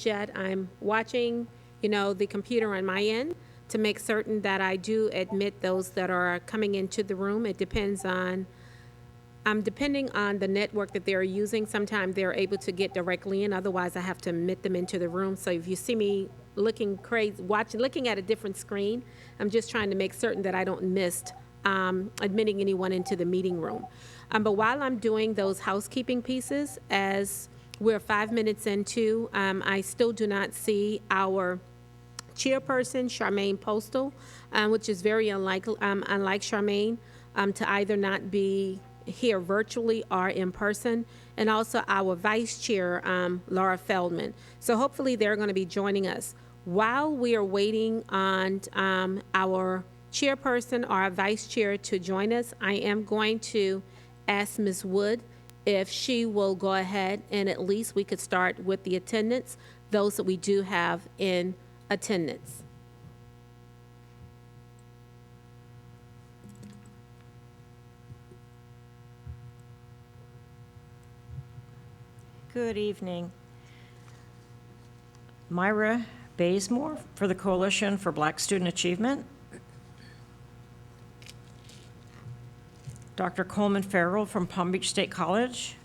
just yet. I'm watching, the computer on my end to make certain that I do admit those that are coming into the room. It depends on, depending on the network that they're using. Sometimes they're able to get directly in. Otherwise, I have to admit them into the room. So if you see me looking crazy, looking at a different screen, I'm just trying to make certain that I don't miss admitting anyone into the meeting room. But while I'm doing those housekeeping pieces, as we're 5 minutes into, I still do not see our chairperson, Charmaine Postal, which is very unlike Charmaine, to either not be here virtually or in person, and also our vice chair, Laura Feldman. So hopefully they're going to be joining us. While we are waiting on our chairperson or our vice chair to join us, I am going to ask Ms. Wood if she will go ahead and at least we could start with the attendance, those that we do have in attendance. Good evening. Myra Bazemore for the Coalition for Black Student Achievement. Dr. Coleman Farrell from Palm Beach State College.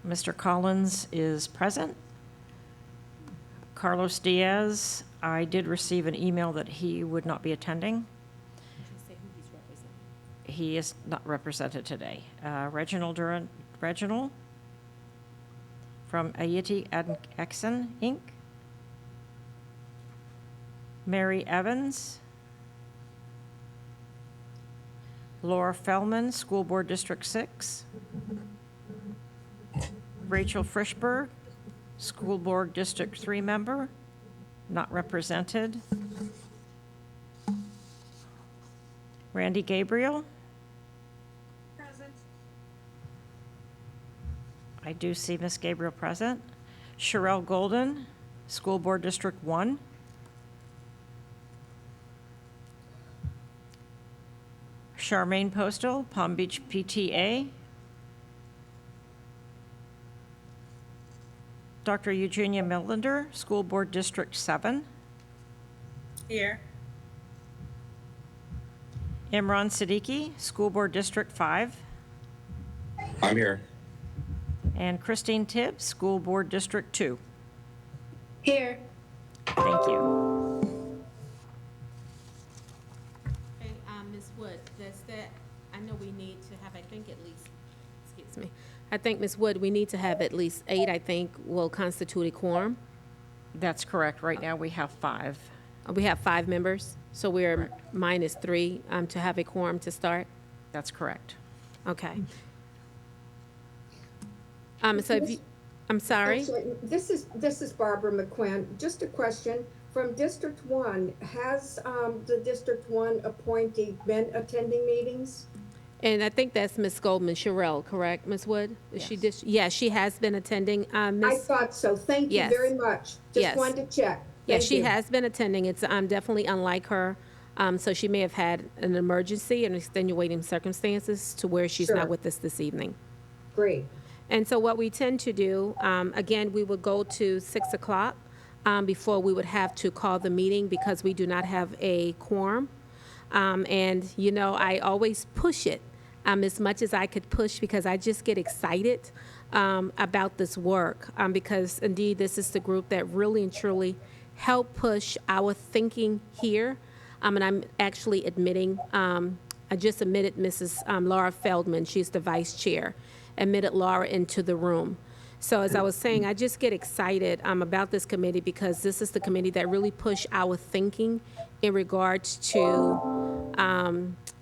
Mr. Collins is present. Carlos Diaz, I did receive an email that he would not be attending. He is not represented today. Reginald from Ayiti Exxon, Inc. Mary Evans. Laura Feldman, School Board District 6. Rachel Frischberg, School Board District 3 member, not represented. Randy Gabriel. Present. I do see Ms. Gabriel present. Sherelle Golden, School Board District 1. Charmaine Postal, Palm Beach PTA. Dr. Eugenia Millender, School Board District 7. Here. Imran Siddiqui, School Board District 5. I'm here. And Christine Tibbs, School Board District 2. Here. Thank you. Okay, Ms. Wood, I know we need to have, I think at least, excuse me, I think, Ms. Wood, we need to have at least 8, I think, will constitute a quorum. That's correct. Right now, we have 5. We have 5 members, so we're minus 3 to have a quorum to start. That's correct. Okay. So if you, I'm sorry? Actually, this is Barbara McQuinn. Just a question. From District 1, has the District 1 appointee been attending meetings? And I think that's Ms. Goldman Sherelle, correct, Ms. Wood? Is she Yes. yes, she has been attending. I thought so. Thank you Yes. very much. Yes. Just wanted to check. Yes, Thank she you. has been attending. It's definitely unlike her. So she may have had an emergency and extenuating circumstances to where she's Sure. not with us this evening. Great. And so what we tend to do, again, we would go to 6 o'clock before we would have to call the meeting because we do not have a quorum. And, I always push it as much as I could push because I just get excited about this work because, indeed, this is the group that really and truly help push our thinking here. And I'm actually admitting, I just admitted Mrs. Laura Feldman, she's the vice chair, admitted Laura into the room. So as I was saying, I just get excited about this committee because this is the committee that really push our thinking in regards to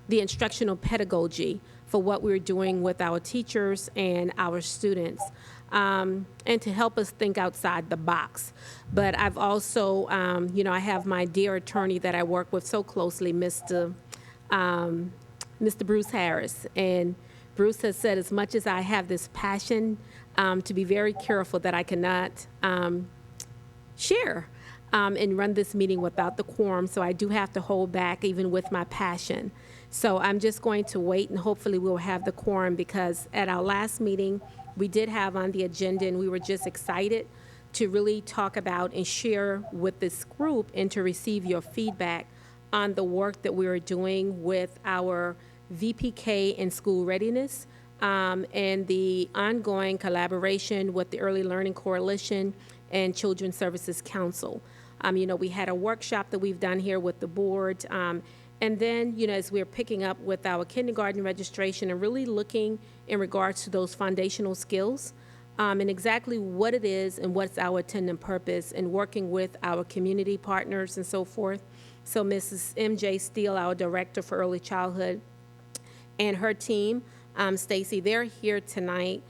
the instructional pedagogy for what we're doing with our teachers and our students, and to help us think outside the box. But I've also, I have my dear attorney that I work with so closely, Mr. Bruce Harris. And Bruce has said, as much as I have this passion to be very careful that I cannot share and run this meeting without the quorum, so I do have to hold back even with my passion. So I'm just going to wait, and hopefully we'll have the quorum because at our last meeting, we did have on the agenda, and we were just excited to really talk about and share with this group and to receive your feedback on the work that we are doing with our VPK and school readiness, and the ongoing collaboration with the Early Learning Coalition and Children's Services Council. We had a workshop that we've done here with the board. And then, as we're picking up with our kindergarten registration and really looking in regards to those foundational skills, and exactly what it is and what's our intended purpose, and working with our community partners and so forth. So Mrs. M.J. Steele, our Director for Early Childhood, and her team, Stacy, they're here tonight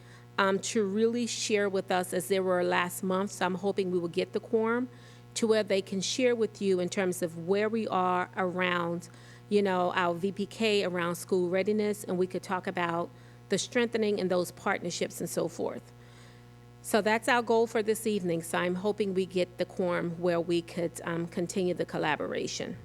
to really share with us, as they were last month, so I'm hoping we will get the quorum, to where they can share with you in terms of where we are around, our VPK, around school readiness, and we could talk about the strengthening and those partnerships and so forth. So that's our goal for this evening. So I'm hoping we get the quorum where we could continue the collaboration.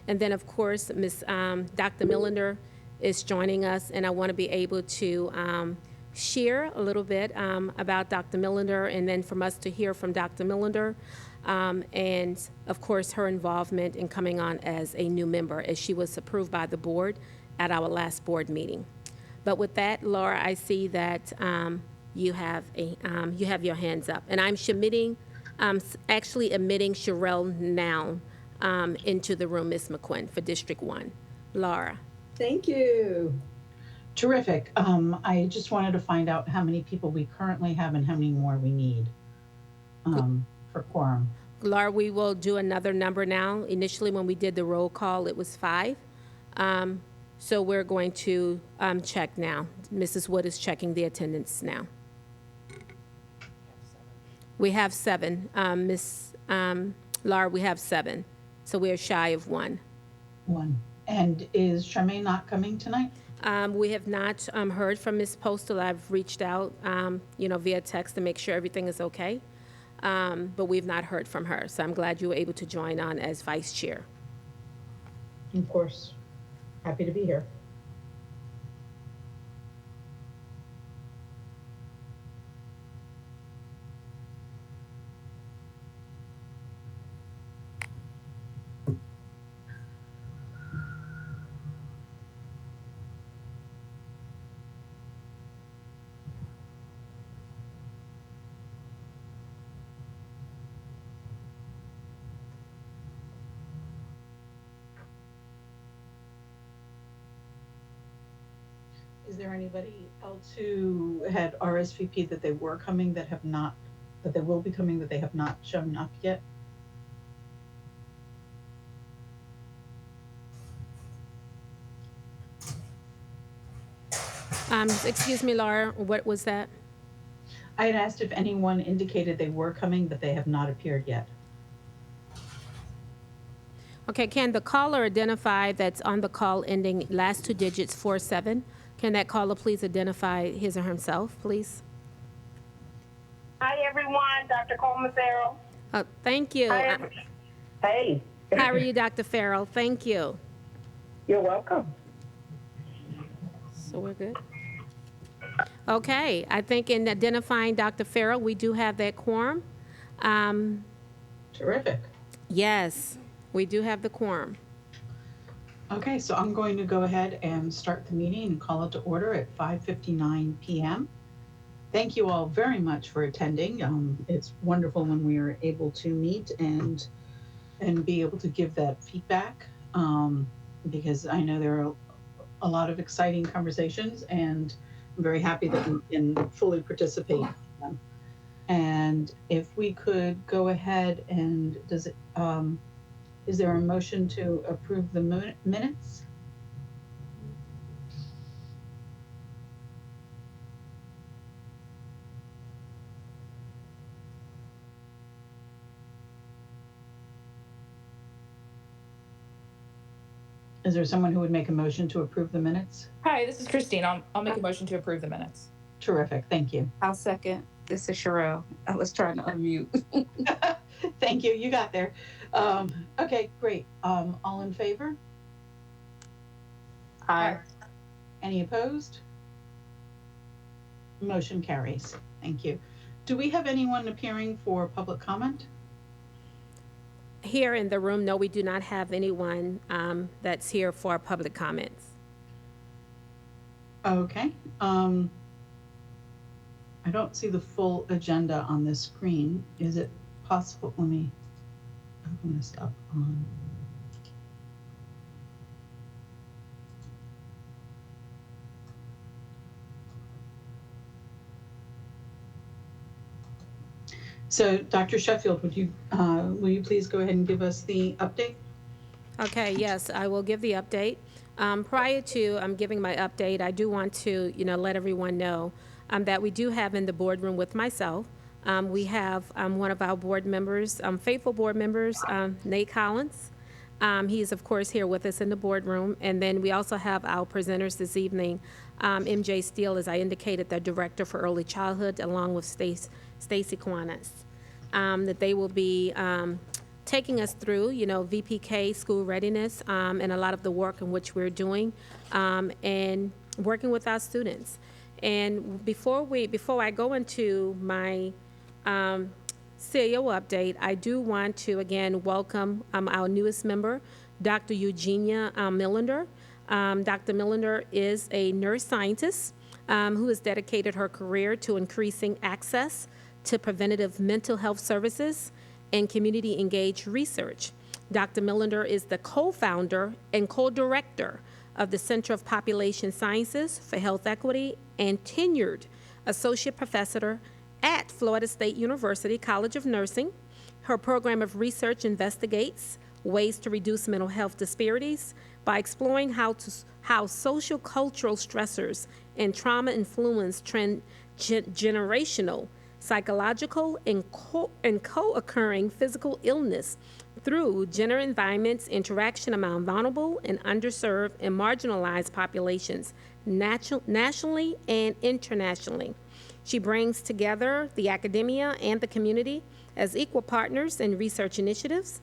And then, of course, Dr. Millender is joining us, and I want to be able to share a little bit about Dr. Millender, and then from us to hear from Dr. Millender, and, of course, her involvement in coming on as a new member, as she was approved by the board at our last board meeting. But with that, Laura, I see that you have your hands up, and I'm actually admitting Sherelle now into the room, Ms. McQuinn, for District 1. Laura. Thank you. Terrific. I just wanted to find out how many people we currently have and how many more we need for quorum. Laura, we will do another number now. Initially, when we did the roll call, it was 5. So we're going to check now. Mrs. Wood is checking the attendance now. We have 7. Miss Laura, we have 7. So we are shy of 1. 1. And is Charmaine not coming tonight? We have not heard from Ms. Postal. I've reached out, via text to make sure everything is okay. But we've not heard from her. So I'm glad you were able to join on as vice chair. Of course. Happy to be here. Is there anybody else who had RSVP that they were coming that they will be coming that they have not shown up yet? Excuse me, Laura, what was that? I had asked if anyone indicated they were coming, but they have not appeared yet. Okay, can the caller identify that's on the call ending last 2 digits 47? Can that caller please identify his or himself, please? Hi, everyone. Dr. Coleman Farrell. Thank you. Hi. Hey. How are you, Dr. Farrell? Thank you. You're welcome. So we're good? Okay, I think in identifying Dr. Farrell, we do have that quorum. Terrific. Yes, we do have the quorum. Okay, so I'm going to go ahead and start the meeting and call it to order at 5:59 p.m. Thank you all very much for attending. It's wonderful when we are able to meet and be able to give that feedback, because I know there are a lot of exciting conversations, and I'm very happy that we can fully participate in them. And if we could go ahead and is there a motion to approve the minutes? Is there someone who would make a motion to approve the minutes? Hi, this is Christine. I'll make a motion to approve the minutes. Terrific, thank you. I'll second. This is Sherelle. I was trying to unmute. Thank you, you got there. Okay, great. All in favor? Aye. Any opposed? Motion carries. Thank you. Do we have anyone appearing for public comment? Here in the room, no, we do not have anyone that's here for public comments. Okay. I don't see the full agenda on this screen. Is it possible? Let me open this up on. So, Dr. Sheffield, will you please go ahead and give us the update? Okay, yes, I will give the update. Prior to giving my update, I do want to, let everyone know that we do have in the boardroom with myself, we have one of our board members, faithful board members, Nate Collins. He's, of course, here with us in the boardroom. And then we also have our presenters this evening, MJ Steele, as I indicated, the Director for Early Childhood, along with Stacy Quanis, that they will be taking us through, VPK, school readiness, and a lot of the work in which we're doing, and working with our students. And before I go into my CEO update, I do want to again welcome our newest member, Dr. Eugenia Millender. Dr. Millender is a nurse scientist who has dedicated her career to increasing access to preventative mental health services and community engaged research. Dr. Millender is the co-founder and co-director of the Center of Population Sciences for Health Equity and tenured associate professor at Florida State University College of Nursing. Her program of research investigates ways to reduce mental health disparities by exploring how social cultural stressors and trauma influence generational, psychological, and co-occurring physical illness through gender environments, interaction among vulnerable and underserved and marginalized populations nationally and internationally. She brings together the academia and the community as equal partners in research initiatives.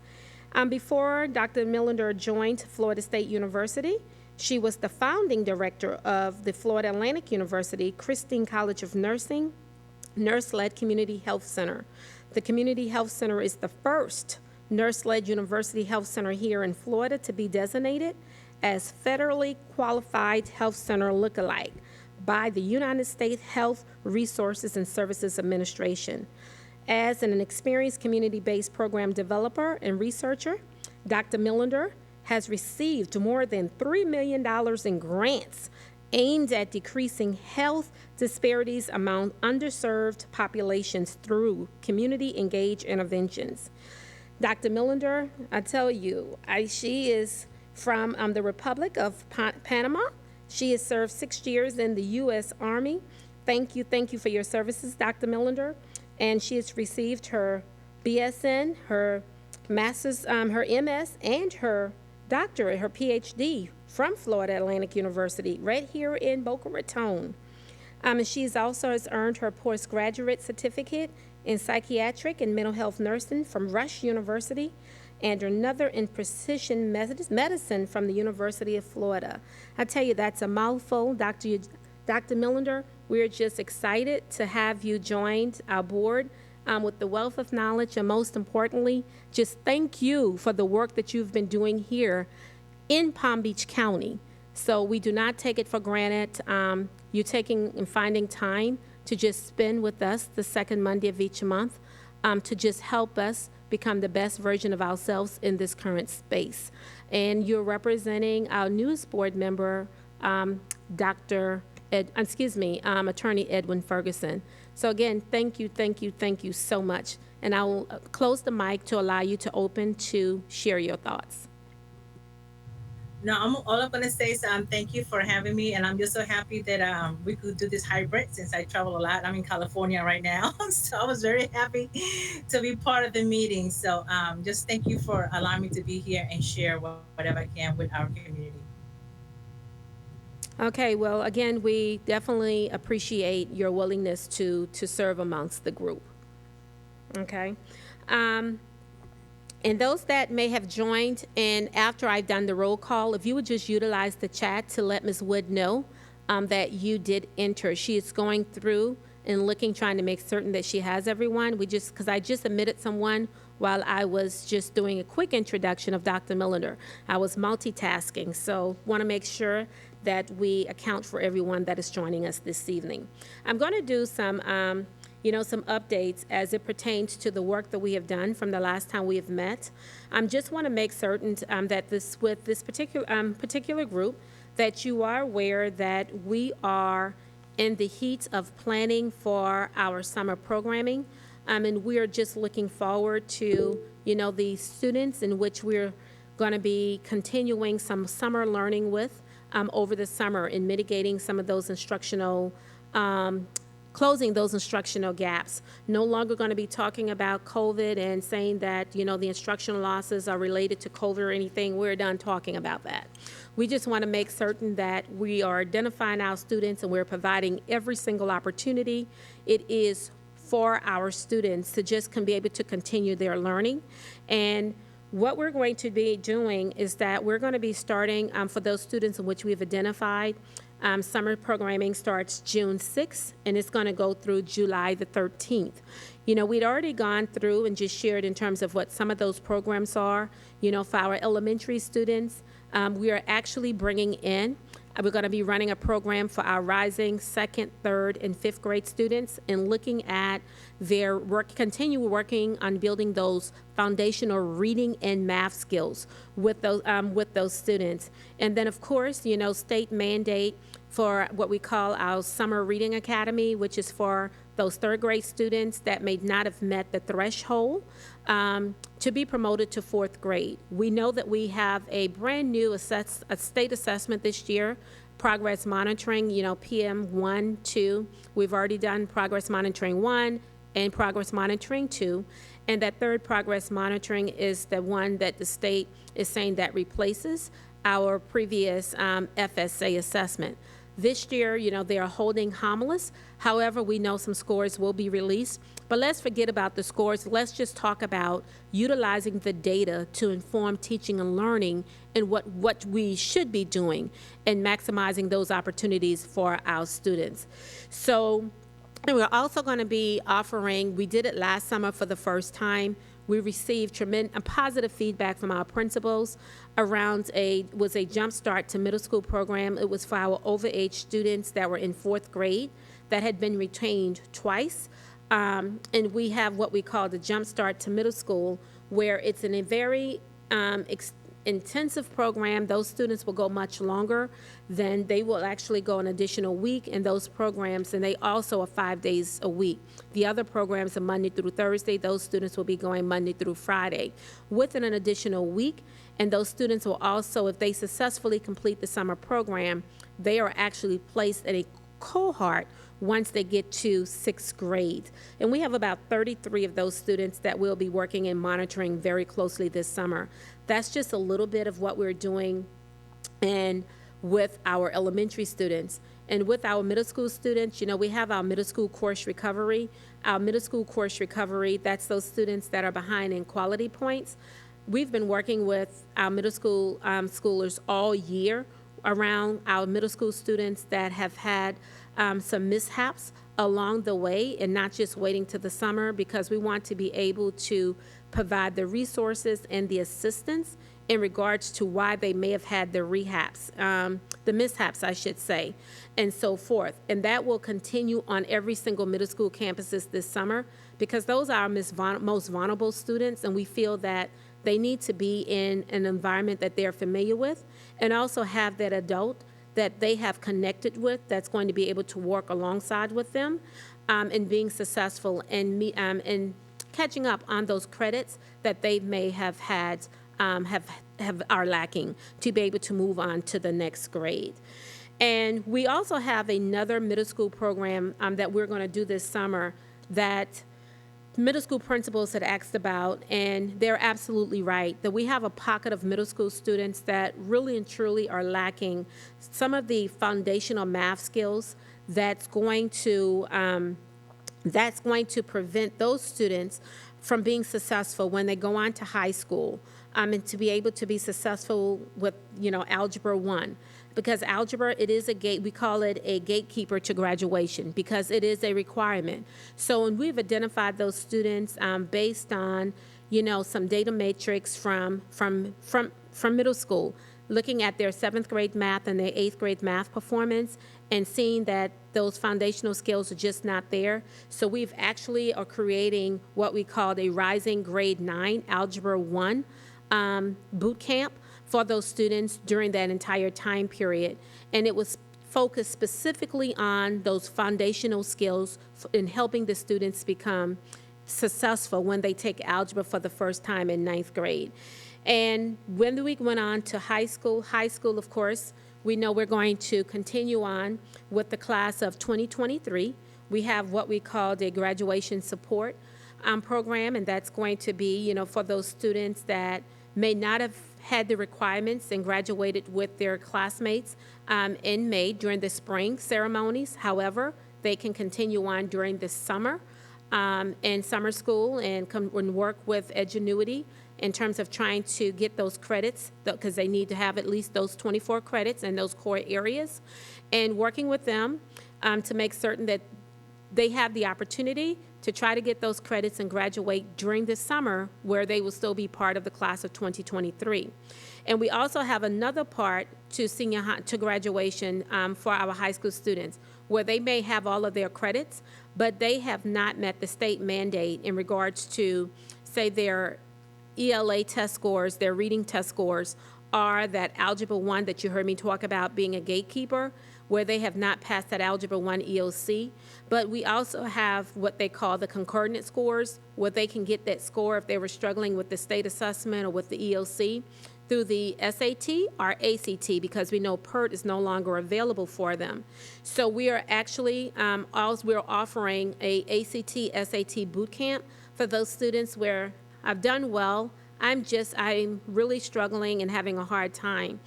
Before Dr. Millender joined Florida State University, she was the founding director of the Florida Atlantic University Christine College of Nursing Nurse-Led Community Health Center. The Community Health Center is the first nurse-led university health center here in Florida to be designated as federally qualified health center lookalike by the United States Health Resources and Services Administration. As an experienced community-based program developer and researcher, Dr. Millender has received more than $3 million in grants aimed at decreasing health disparities among underserved populations through community-engaged interventions. Dr. Millender, I tell you, she is from the Republic of Panama. She has served 6 years in the U.S. Army. Thank you for your services, Dr. Millender. And she has received her BSN, her master's, her MS, and her doctorate, her PhD from Florida Atlantic University, right here in Boca Raton. And she's also has earned her postgraduate certificate in psychiatric and mental health nursing from Rush University, and another in precision medicine from the University of Florida. I tell you, that's a mouthful, Dr. Millender. We're just excited to have you joined our board with the wealth of knowledge, and most importantly, just thank you for the work that you've been doing here in Palm Beach County. So we do not take it for granted. You taking and finding time to just spend with us the second Monday of each month to just help us become the best version of ourselves in this current space. And you're representing our newest board member, Attorney Edwin Ferguson. So again, thank you so much. And I will close the mic to allow you to open to share your thoughts. No, all I'm going to say is thank you for having me. And I'm just so happy that we could do this hybrid since I travel a lot. I'm in California right now. So I was very happy to be part of the meeting. So just thank you for allowing me to be here and share whatever I can with our community. Okay, well, again, we definitely appreciate your willingness to serve amongst the group. Okay. And those that may have joined, and after I've done the roll call, if you would just utilize the chat to let Ms. Wood know that you did enter. She is going through and looking, trying to make certain that she has everyone. Because I just admitted someone while I was just doing a quick introduction of Dr. Millender. I was multitasking, so want to make sure that we account for everyone that is joining us this evening. I'm going to do some some updates as it pertains to the work that we have done from the last time we have met. Just want to make certain that with this particular group, that you are aware that we are in the heat of planning for our summer programming. And we are just looking forward to, the students in which we're going to be continuing some summer learning with over the summer and mitigating some of those instructional closing those instructional gaps. No longer going to be talking about COVID and saying that, the instructional losses are related to COVID or anything. We're done talking about that. We just want to make certain that we are identifying our students and we're providing every single opportunity. It is for our students to just be able to continue their learning. And what we're going to be doing is that we're going to be starting for those students in which we've identified. Summer programming starts June 6th, and it's going to go through July the 13th. We'd already gone through and just shared in terms of what some of those programs are. For our elementary students, we are actually bringing in, we're going to be running a program for our rising second, third, and fifth grade students and looking at their continue working on building those foundational reading and math skills with those students. And then, of course, state mandate for what we call our Summer Reading Academy, which is for those third grade students that may not have met the threshold to be promoted to fourth grade. We know that we have a brand new state assessment this year, progress monitoring, PM 1, 2. We've already done progress monitoring 1 and progress monitoring 2. And that third progress monitoring is the one that the state is saying that replaces our previous FSA assessment. This year, they are holding homilies. However, we know some scores will be released. But let's forget about the scores. Let's just talk about utilizing the data to inform teaching and learning and what we should be doing and maximizing those opportunities for our students. So, and we're also going to be offering, we did it last summer for the first time. We received tremendous positive feedback from our principals around was a Jump Start to Middle School program. It was for our overage students that were in fourth grade that had been retained twice. And we have what we call the Jump Start to Middle School, where it's in a very intensive program. Those students will go much longer. Then they will actually go an additional week in those programs, and they also are 5 days a week. The other programs are Monday through Thursday. Those students will be going Monday through Friday within an additional week. And those students will also, if they successfully complete the summer program, they are actually placed in a cohort once they get to sixth grade. And we have about 33 of those students that we'll be working and monitoring very closely this summer. That's just a little bit of what we're doing and with our elementary students. And with our middle school students, we have our middle school course recovery. Our middle school course recovery, that's those students that are behind in quality points. We've been working with our middle school schoolers all year around our middle school students that have had some mishaps along the way and not just waiting to the summer, because we want to be able to provide the resources and the assistance in regards to why they may have had the mishaps, I should say, and so forth. And that will continue on every single middle school campuses this summer, because those are our most vulnerable students, and we feel that they need to be in an environment that they're familiar with and also have that adult that they have connected with that's going to be able to work alongside with them and being successful and catching up on those credits that they may have had are lacking to be able to move on to the next grade. And we also have another middle school program that we're going to do this summer that middle school principals had asked about, and they're absolutely right, that we have a pocket of middle school students that really and truly are lacking some of the foundational math skills that's going to That's going to prevent those students from being successful when they go on to high school, and to be able to be successful with, Algebra 1. Because algebra, it is a gate, we call it a gatekeeper to graduation because it is a requirement. So when we've identified those students based on, some data matrix from middle school, looking at their 7th grade math and their 8th grade math performance and seeing that those foundational skills are just not there. So we've actually are creating what we call a Rising Grade 9 Algebra 1 boot camp for those students during that entire time period. And it was focused specifically on those foundational skills in helping the students become successful when they take algebra for the first time in 9th grade. And when we went on to high school, of course, we know we're going to continue on with the class of 2023. We have what we call a graduation support program, and that's going to be, for those students that may not have had the requirements and graduated with their classmates in May during the spring ceremonies. However, they can continue on during the summer in summer school and work with Edgenuity in terms of trying to get those credits, because they need to have at least those 24 credits in those core areas, and working with them to make certain that they have the opportunity to try to get those credits and graduate during the summer, where they will still be part of the class of 2023. And we also have another part to to graduation for our high school students, where they may have all of their credits, but they have not met the state mandate in regards to, say, their ELA test scores, their reading test scores, are that Algebra 1 that you heard me talk about being a gatekeeper, where they have not passed that Algebra 1 EOC. But we also have what they call the concordant scores, where they can get that score if they were struggling with the state assessment or with the EOC through the SAT or ACT, because we know PERT is no longer available for them. So we are actually we're offering a ACT, SAT boot camp for those students where I've done well, I'm really struggling and having a hard time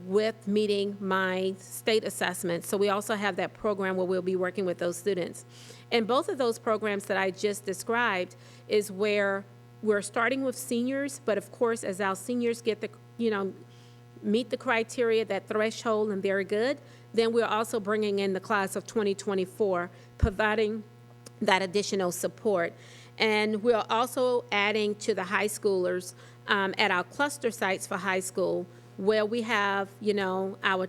with meeting my state assessment. So we also have that program where we'll be working with those students. And both of those programs that I just described is where we're starting with seniors, but of course, as our seniors get meet the criteria, that threshold, and they're good, then we're also bringing in the class of 2024, providing that additional support. And we're also adding to the high schoolers at our cluster sites for high school, where we have, our our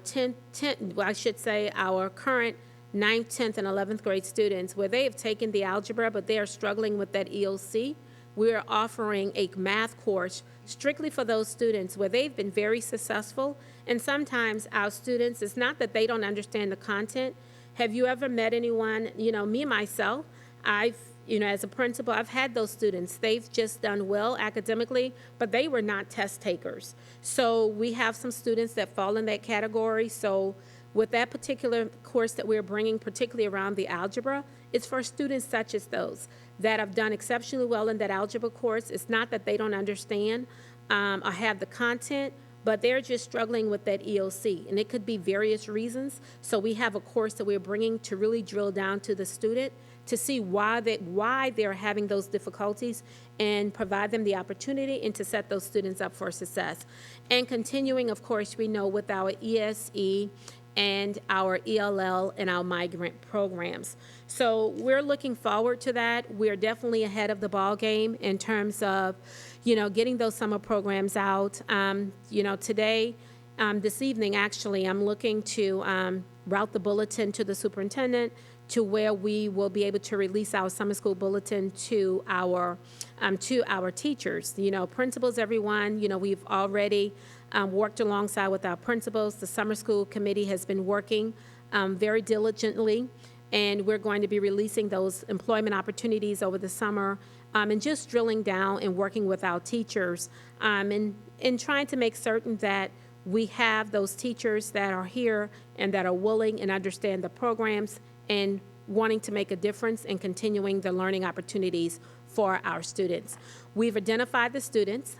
current 9th, 10th, and 11th grade students, where they have taken the algebra, but they are struggling with that EOC. We're offering a math course strictly for those students where they've been very successful. And sometimes our students, it's not that they don't understand the content. Have you ever met anyone, me, myself, as a principal, I've had those students. They've just done well academically, but they were not test takers. So we have some students that fall in that category. So with that particular course that we're bringing, particularly around the algebra, it's for students such as those that have done exceptionally well in that algebra course. It's not that they don't understand or have the content, but they're just struggling with that EOC, and it could be various reasons. So we have a course that we're bringing to really drill down to the student to see why they're having those difficulties and provide them the opportunity and to set those students up for success. And continuing, of course, we know with our ESE and our ELL and our migrant programs. So we're looking forward to that. We're definitely ahead of the ball game in terms of, getting those summer programs out. Today, this evening, actually, I'm looking to route the bulletin to the superintendent, to where we will be able to release our summer school bulletin to our teachers, principals, everyone. We've already worked alongside with our principals. The summer school committee has been working very diligently, and we're going to be releasing those employment opportunities over the summer, and just drilling down and working with our teachers, and trying to make certain that we have those teachers that are here and that are willing and understand the programs and wanting to make a difference and continuing the learning opportunities for our students. We've identified the students.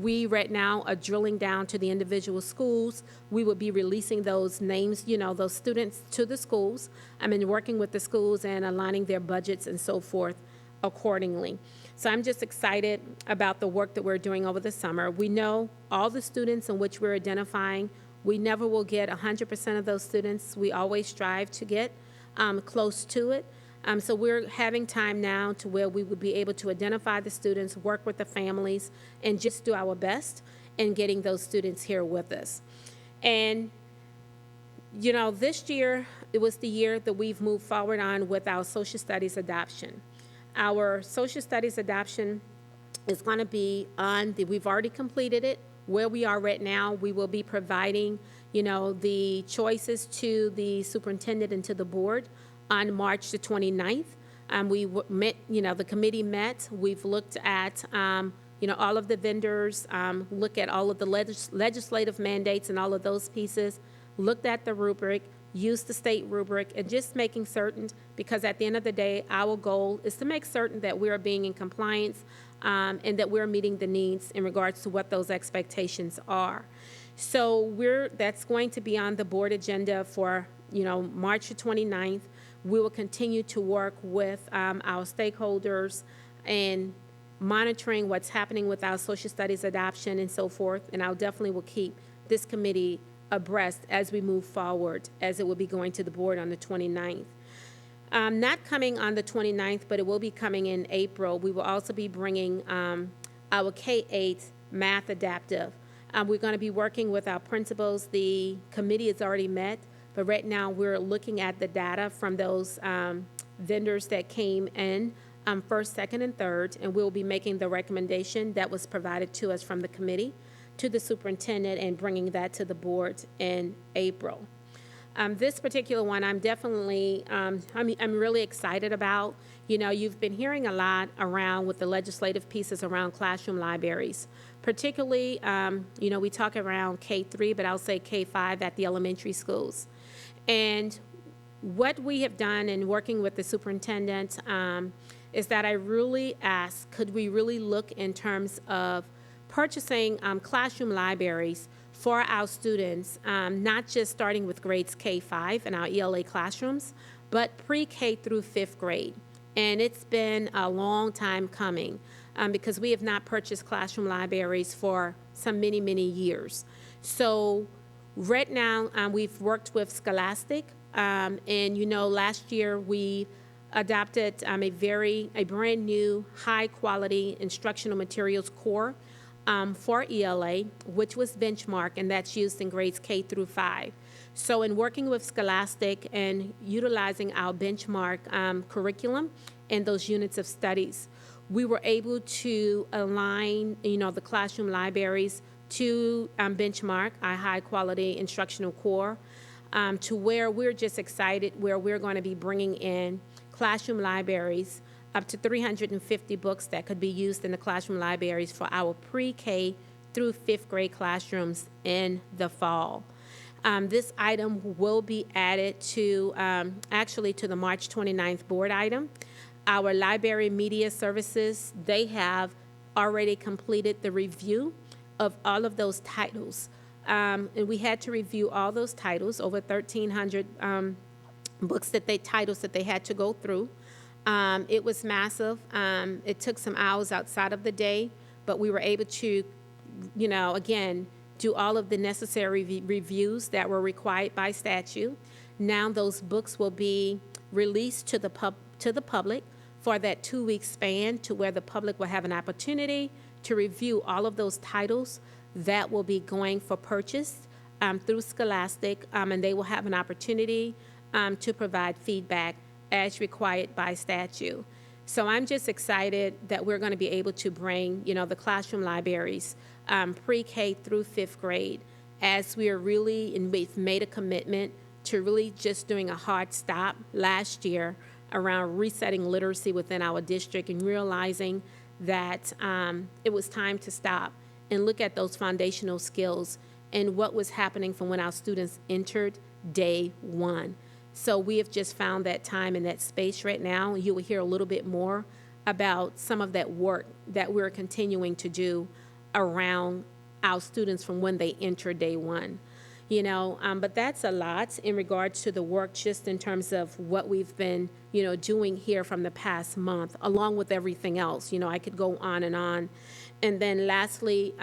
We right now are drilling down to the individual schools. We will be releasing those names, those students to the schools. And working with the schools and aligning their budgets and so forth accordingly. So I'm just excited about the work that we're doing over the summer. We know all the students in which we're identifying. We never will get 100% of those students. We always strive to get close to it. So we're having time now to where we would be able to identify the students, work with the families, and just do our best in getting those students here with us. And, this year, it was the year that we've moved forward on with our social studies adoption. Our social studies adoption is going to be we've already completed it. Where we are right now, we will be providing, the choices to the superintendent and to the board on March the 29th. We met, the committee met. We've looked at, all of the vendors, look at all of the legislative mandates and all of those pieces, looked at the rubric, used the state rubric, and just making certain, because at the end of the day, our goal is to make certain that we are being in compliance and that we're meeting the needs in regards to what those expectations are. So that's going to be on the board agenda for, March the 29th. We will continue to work with our stakeholders and monitoring what's happening with our social studies adoption and so forth. And I'll definitely will keep this committee abreast as we move forward, as it will be going to the board on the 29th. Not coming on the 29th, but it will be coming in April. We will also be bringing our K-8 math adaptive. We're going to be working with our principals. The committee has already met, but right now we're looking at the data from those vendors that came in first, second, and third, and we'll be making the recommendation that was provided to us from the committee to the superintendent and bringing that to the board in April. This particular one, I'm definitely, I'm really excited about. You've been hearing a lot around with the legislative pieces around classroom libraries, particularly, we talk around K-3, but I'll say K-5 at the elementary schools. And what we have done in working with the superintendent is that I really asked, could we really look in terms of purchasing classroom libraries for our students, not just starting with grades K-5 in our ELA classrooms, but pre-K through 5th grade. And it's been a long time coming because we have not purchased classroom libraries for some many, many years. So right now, we've worked with Scholastic, and last year we adopted a brand new high-quality instructional materials core for ELA, which was Benchmark, and that's used in grades K through 5. So in working with Scholastic and utilizing our Benchmark curriculum and those units of studies, we were able to align, the classroom libraries to Benchmark, our high-quality instructional core, to where we're just excited, where we're going to be bringing in classroom libraries, up to 350 books that could be used in the classroom libraries for our pre-K through 5th grade classrooms in the fall. This item will be added to, actually to the March 29th board item. Our library media services, they have already completed the review of all of those titles. And we had to review all those titles, over 1,300 titles that they had to go through. It was massive. It took some hours outside of the day, but we were able to, again, do all of the necessary reviews that were required by statute. Now those books will be released to the public for that 2-week span, to where the public will have an opportunity to review all of those titles that will be going for purchase through Scholastic, and they will have an opportunity to provide feedback as required by statute. So I'm just excited that we're going to be able to bring, the classroom libraries pre-K through 5th grade, as we are really, and we've made a commitment to really just doing a hard stop last year around resetting literacy within our district and realizing that it was time to stop and look at those foundational skills and what was happening from when our students entered day one. So we have just found that time and that space right now. You will hear a little bit more about some of that work that we're continuing to do around our students from when they enter day one. But that's a lot in regards to the work, just in terms of what we've been, doing here from the past month, along with everything else. I could go on and on. And then lastly,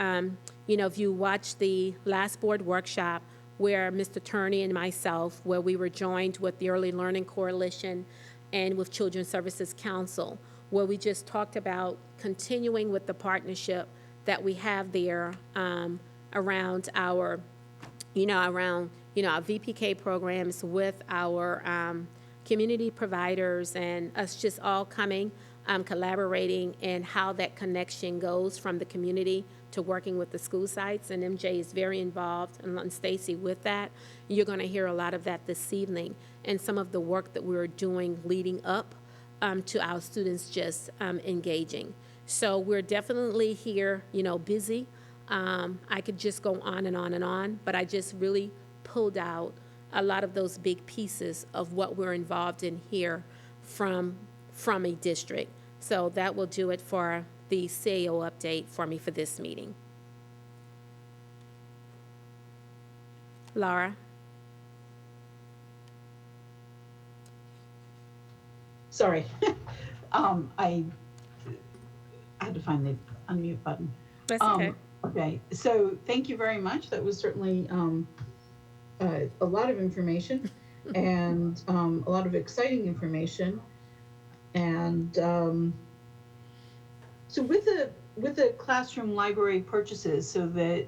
if you watched the last board workshop where Mr. Turney and myself, where we were joined with the Early Learning Coalition and with Children's Services Council, where we just talked about continuing with the partnership that we have there around our our VPK programs with our community providers, and us just all coming, collaborating, and how that connection goes from the community to working with the school sites. And MJ is very involved, and Stacy, with that. You're going to hear a lot of that this evening, and some of the work that we're doing leading up to our students just engaging. So we're definitely here, busy. I could just go on and on and on, but I just really pulled out a lot of those big pieces of what we're involved in here from a district. So that will do it for the CAO update for me for this meeting. Laura? Sorry. I had to find the unmute button. That's okay. Okay, so thank you very much. That was certainly a lot of information and a lot of exciting information. And so with the classroom library purchases, so that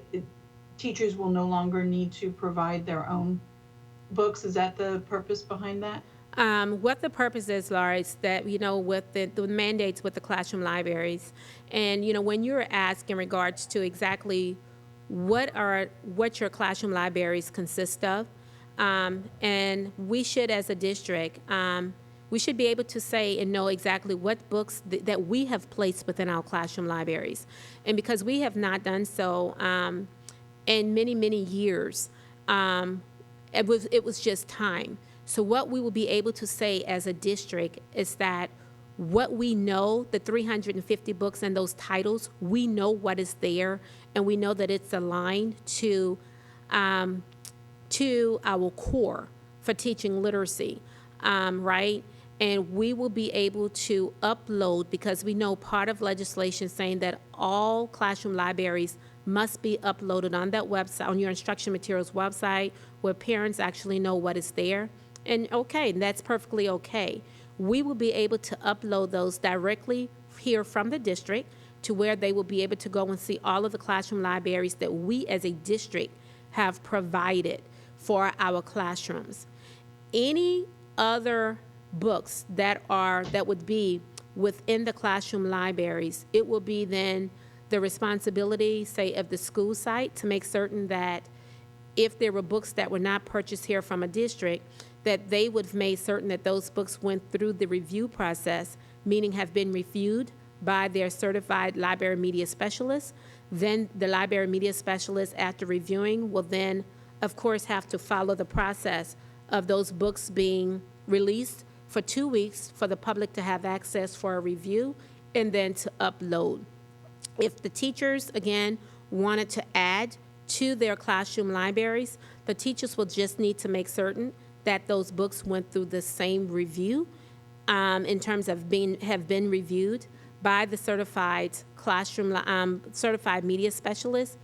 teachers will no longer need to provide their own books, is that the purpose behind that? What the purpose is, Laura, is that, with the mandates with the classroom libraries, and, when you're asked in regards to exactly what your classroom libraries consist of, and we should, as a district, we should be able to say and know exactly what books that we have placed within our classroom libraries. And because we have not done so in many, many years, it was just time. So what we will be able to say as a district is that what we know, the 350 books and those titles, we know what is there, and we know that it's aligned to our core for teaching literacy, right? And we will be able to upload, because we know part of legislation saying that all classroom libraries must be uploaded on that website, on your instruction materials website, where parents actually know what is there. And okay, that's perfectly okay. We will be able to upload those directly here from the district to where they will be able to go and see all of the classroom libraries that we as a district have provided for our classrooms. Any other books that would be within the classroom libraries, it will be then the responsibility, say, of the school site to make certain that if there were books that were not purchased here from a district, that they would have made certain that those books went through the review process, meaning have been reviewed by their certified library media specialist. Then the library media specialist, after reviewing, will then, of course, have to follow the process of those books being released for 2 weeks for the public to have access for a review, and then to upload. If the teachers, again, wanted to add to their classroom libraries, the teachers will just need to make certain that those books went through the same review in terms of have been reviewed by the certified classroom, certified media specialist,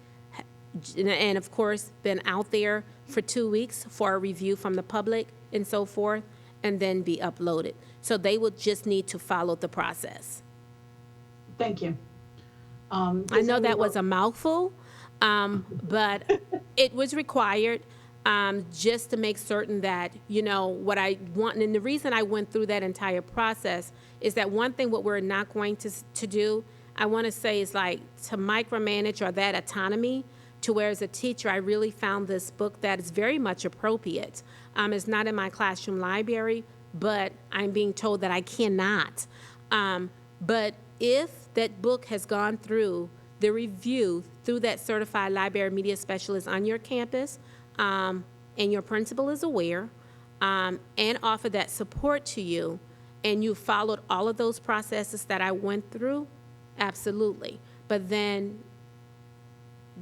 and of course, been out there for 2 weeks for a review from the public and so forth, and then be uploaded. So they will just need to follow the process. Thank you. I know that was a mouthful, but it was required just to make certain that, what I want. And the reason I went through that entire process is that one thing what we're not going to do, I want to say, is like to micromanage, or that autonomy, to where as a teacher I really found this book that is very much appropriate. It's not in my classroom library, but I'm being told that I cannot. But if that book has gone through the review through that certified library media specialist on your campus, and your principal is aware, and offer that support to you, and you followed all of those processes that I went through, absolutely. But then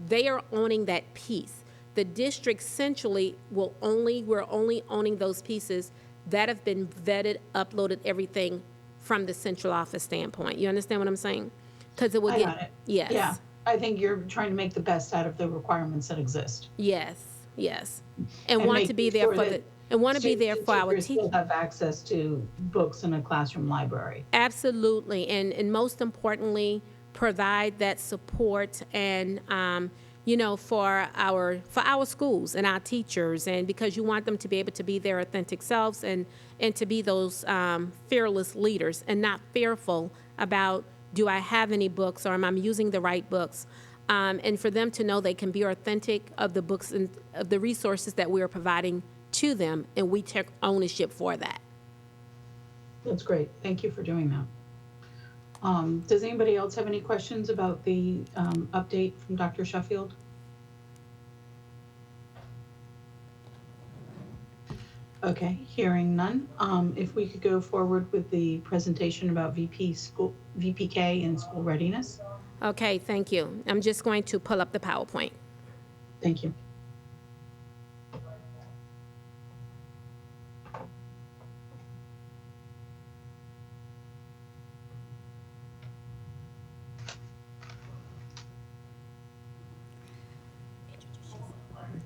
they are owning that piece. The district centrally we're only owning those pieces that have been vetted, uploaded, everything from the central office standpoint. You understand what I'm saying? Because it will I get, got it. yes. Yeah, I think you're trying to make the best out of the requirements that exist. Yes, yes. And And want to making be there sure for that there for our teachers teachers. still have access to books in a classroom library. Absolutely, and most importantly, provide that support and, for our schools and our teachers, and because you want them to be able to be their authentic selves and to be those fearless leaders and not fearful about, do I have any books, or am I using the right books? And for them to know they can be authentic of the books and of the resources that we are providing to them, and we take ownership for that. That's great. Thank you for doing that. Does anybody else have any questions about the update from Dr. Sheffield? Okay, hearing none. If we could go forward with the presentation about VPK and school readiness. Okay, thank you. I'm just going to pull up the PowerPoint. Thank you.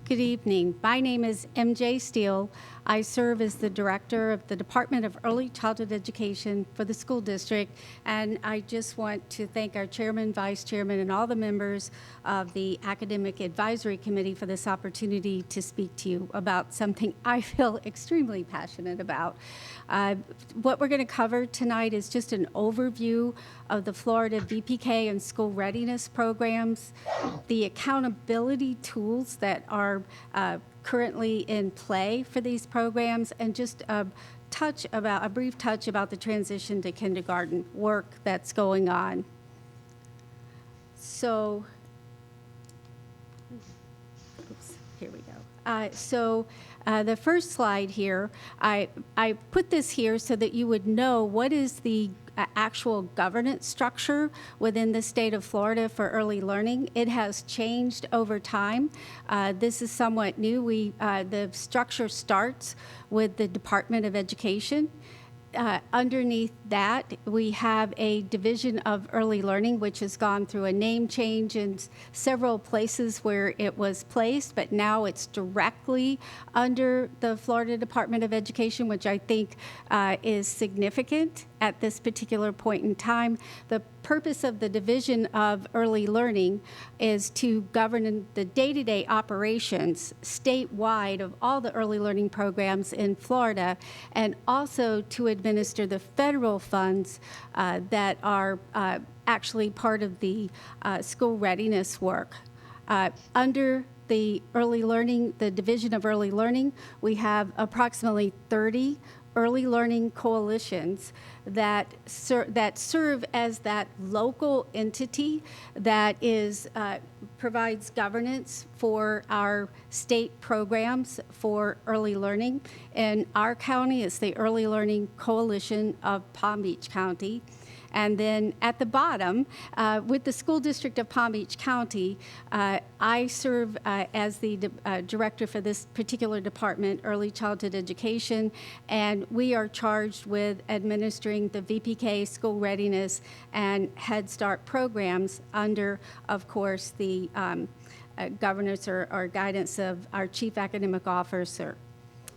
Good evening. My name is MJ Steele. I serve as the director of the Department of Early Childhood Education for the school district, and I just want to thank our chairman, vice chairman, and all the members of the Academic Advisory Committee for this opportunity to speak to you about something I feel extremely passionate about. What we're going to cover tonight is just an overview of the Florida VPK and school readiness programs, the accountability tools that are currently in play for these programs, and just a brief touch about the transition to kindergarten work that's going on. So, here we go. The first slide here, I put this here so that you would know what is the actual governance structure within the state of Florida for early learning. It has changed over time. This is somewhat new. The structure starts with the Department of Education. Underneath that, we have a Division of Early Learning, which has gone through a name change in several places where it was placed, but now it's directly under the Florida Department of Education, which I think is significant at this particular point in time. The purpose of the Division of Early Learning is to govern the day-to-day operations statewide of all the early learning programs in Florida, and also to administer the federal funds that are actually part of the school readiness work. Under the early learning, the Division of Early Learning, we have approximately 30 early learning coalitions that serve as that local entity that provides governance for our state programs for early learning. In our county, it's the Early Learning Coalition of Palm Beach County. And then at the bottom, with the School District of Palm Beach County, I serve as the director for this particular department, Early Childhood Education, and we are charged with administering the VPK, school readiness, and Head Start programs under, of course, the governance or guidance of our Chief Academic Officer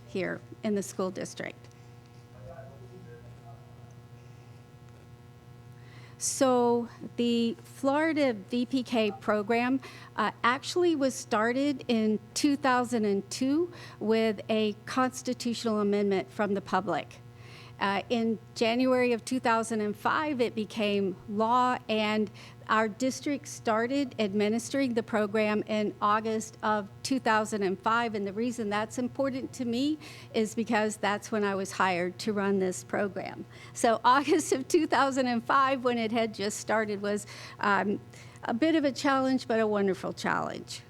here in the school district. So the Florida VPK program actually was started in 2002 with a constitutional amendment from the public. In January of 2005, it became law, and our district started administering the program in August of 2005. And the reason that's important to me is because that's when I was hired to run this program. So August of 2005, when it had just started, was a bit of a challenge, but a wonderful challenge.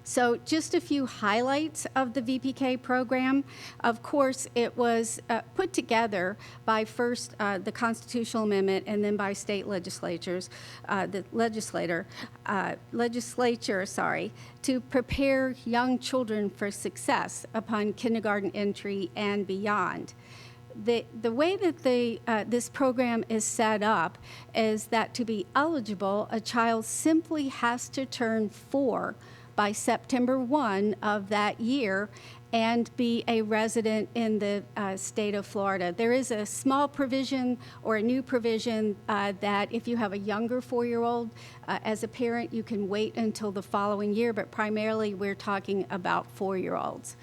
So just a few highlights of the VPK program. Of course, it was put together by first the constitutional amendment and then by state legislatures, legislature, to prepare young children for success upon kindergarten entry and beyond. The way that this program is set up is that to be eligible, a child simply has to turn 4 by September 1 of that year and be a resident in the state of Florida. There is a small provision or a new provision that if you have a younger 4-year-old, as a parent, you can wait until the following year, but primarily we're talking about 4-year-olds.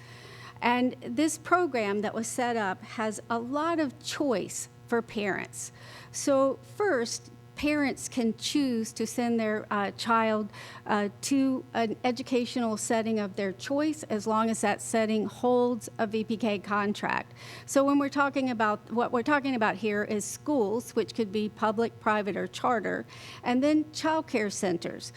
And this program that was set up has a lot of choice for parents. So first, parents can choose to send their child to an educational setting of their choice as long as that setting holds a VPK contract. So when we're talking about, what we're talking about here is schools, which could be public, private, or charter, and then child care centers,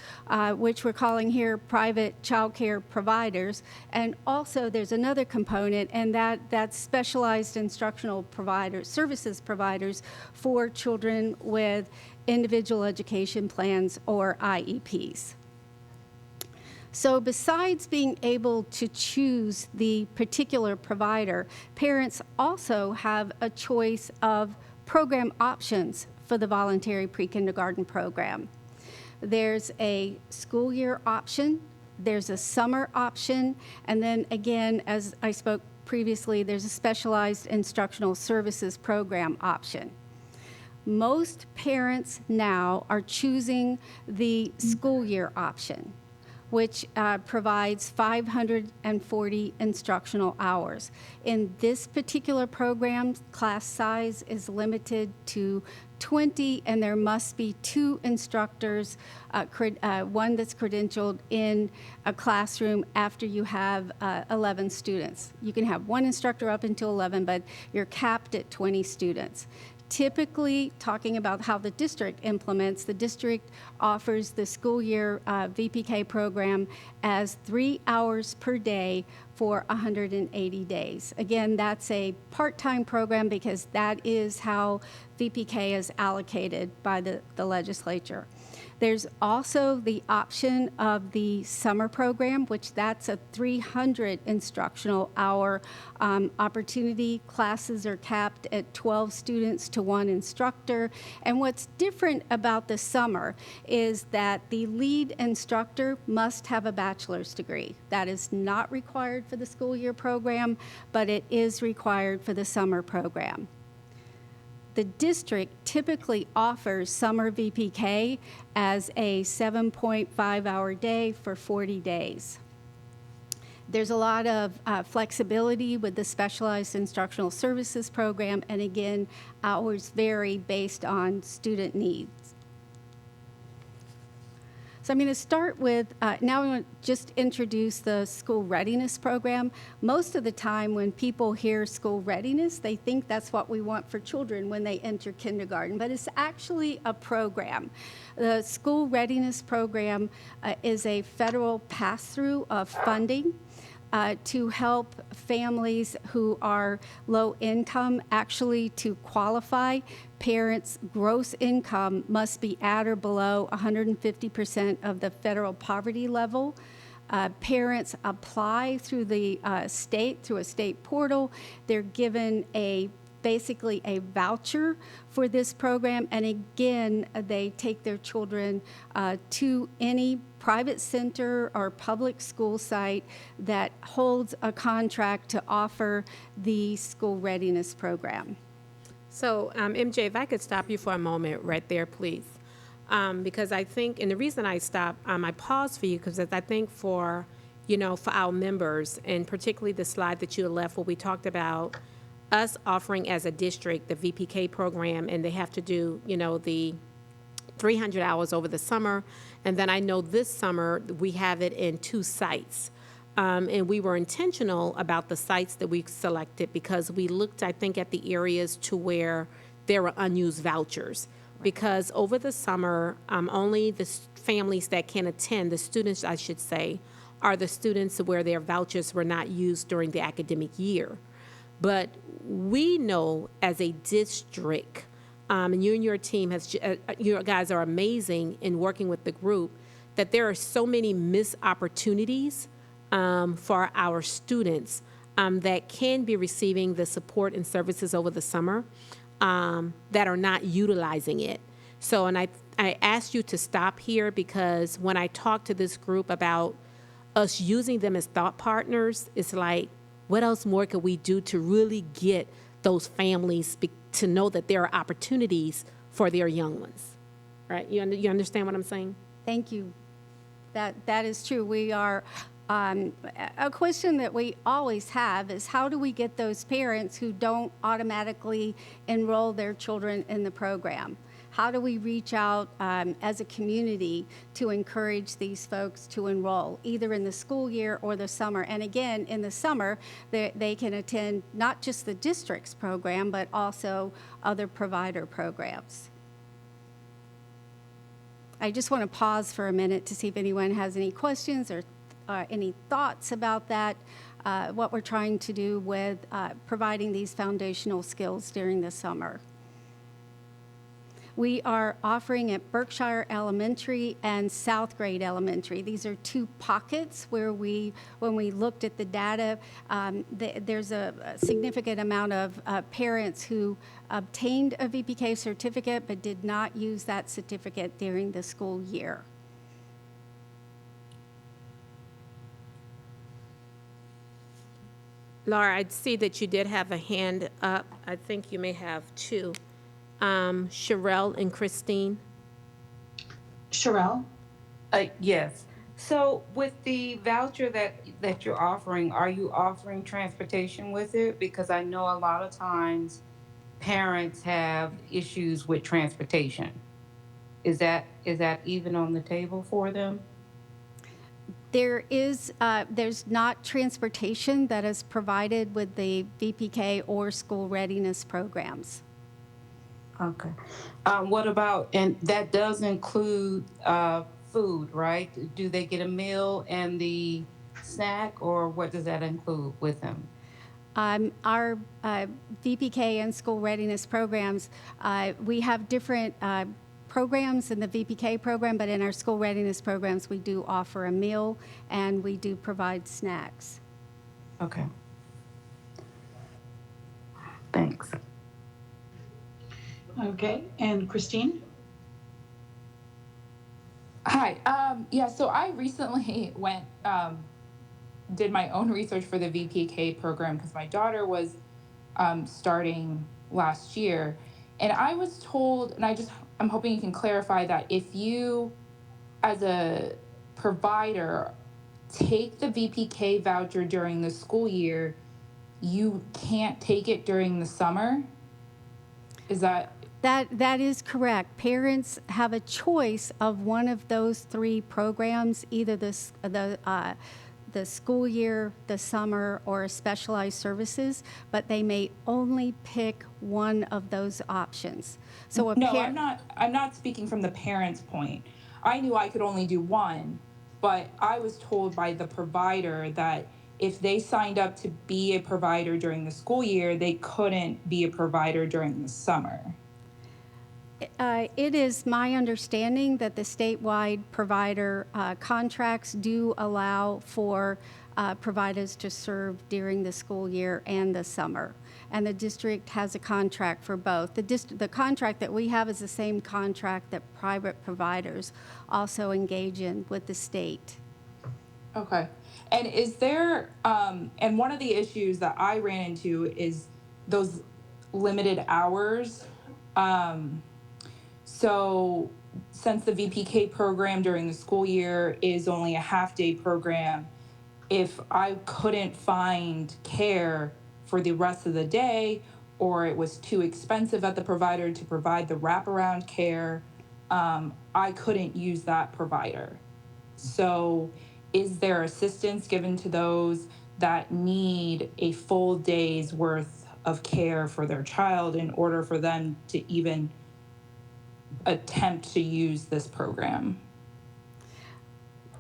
which we're calling here private child care providers. And also there's another component, and that's specialized instructional providers, services providers for children with individual education plans or IEPs. So besides being able to choose the particular provider, parents also have a choice of program options for the voluntary pre-kindergarten program. There's a school year option, there's a summer option, and then again, as I spoke previously, there's a specialized instructional services program option. Most parents now are choosing the school year option, which provides 540 instructional hours. In this particular program, class size is limited to 20, and there must be 2 instructors, one that's credentialed in a classroom after you have 11 students. You can have 1 instructor up until 11, but you're capped at 20 students. Typically, talking about how the district implements, the district offers the school year VPK program as 3 hours per day for 180 days. Again, that's a part-time program because that is how VPK is allocated by the legislature. There's also the option of the summer program, which that's a 300 instructional hour opportunity. Classes are capped at 12 students to 1 instructor. And what's different about the summer is that the lead instructor must have a bachelor's degree. That is not required for the school year program, but it is required for the summer program. The district typically offers summer VPK as a 7.5-hour day for 40 days. There's a lot of flexibility with the specialized instructional services program, and again, hours vary based on student needs. So I'm going to start with, now we want to just introduce the school readiness program. Most of the time when people hear school readiness, they think that's what we want for children when they enter kindergarten, but it's actually a program. The school readiness program is a federal pass-through of funding to help families who are low income actually to qualify. Parents' gross income must be at or below 150% of the federal poverty level. Parents apply through the state, through a state portal. They're given basically a voucher for this program, and again, they take their children to any private center or public school site that holds a contract to offer the school readiness program. So, MJ, if I could stop you for a moment right there, please. Because I think, and the reason I stop, I pause for you, because I think for our members, and particularly the slide that you left where we talked about us offering as a district the VPK program, and they have to do, the 300 hours over the summer. And then I know this summer we have it in 2 sites. And we were intentional about the sites that we selected because we looked, I think, at the areas to where there were unused vouchers. Because over the summer, only the families that can attend, the students, I should say, are the students where their vouchers were not used during the academic year. But we know as a district, and you and your team you guys are amazing in working with the group, that there are so many missed opportunities for our students that can be receiving the support and services over the summer that are not utilizing it. So, and I asked you to stop here because when I talked to this group about us using them as thought partners, it's like, what else more could we do to really get those families to know that there are opportunities for their young ones, right? You understand what I'm saying? Thank you. That is true. We are, a question that we always have is how do we get those parents who don't automatically enroll their children in the program? How do we reach out as a community to encourage these folks to enroll, either in the school year or the summer? And again, in the summer, they can attend not just the district's program, but also other provider programs. I just want to pause for a minute to see if anyone has any questions or any thoughts about that, what we're trying to do with providing these foundational skills during the summer. We are offering at Berkshire Elementary and South Grade Elementary. These are two pockets where when we looked at the data, there's a significant amount of parents who obtained a VPK certificate but did not use that certificate during the school year. Laura, I see that you did have a hand up. I think you may have two. Sherelle and Christine. Sherelle? Yes. So with the voucher that you're offering, are you offering transportation with it? Because I know a lot of times parents have issues with transportation. Is that even on the table for them? There's not transportation that is provided with the VPK or school readiness programs. Okay. What about, and that does include food, right? Do they get a meal and the snack, or what does that include with them? Our VPK and school readiness programs, we have different programs in the VPK program, but in our school readiness programs, we do offer a meal and we do provide snacks. Okay. Thanks. Okay, and Christine? Hi. Yeah, so I recently did my own research for the VPK program because my daughter was starting last year. And I was told, and I'm hoping you can clarify that if you, as a provider, take the VPK voucher during the school year, you can't take it during the summer? Is that? That is correct. Parents have a choice of one of those three programs, either the school year, the summer, or specialized services, but they may only pick one of those options. So I'm not speaking from the parent's point. I knew I could only do one, but I was told by the provider that if they signed up to be a provider during the school year, they couldn't be a provider during the summer. It is my understanding that the statewide provider contracts do allow for providers to serve during the school year and the summer. And the district has a contract for both. The contract that we have is the same contract that private providers also engage in with the state. Okay. And is there, and one of the issues that I ran into is those limited hours. So since the VPK program during the school year is only a half-day program, if I couldn't find care for the rest of the day, or it was too expensive at the provider to provide the wraparound care, I couldn't use that provider. So is there assistance given to those that need a full day's worth of care for their child in order for them to even attempt to use this program?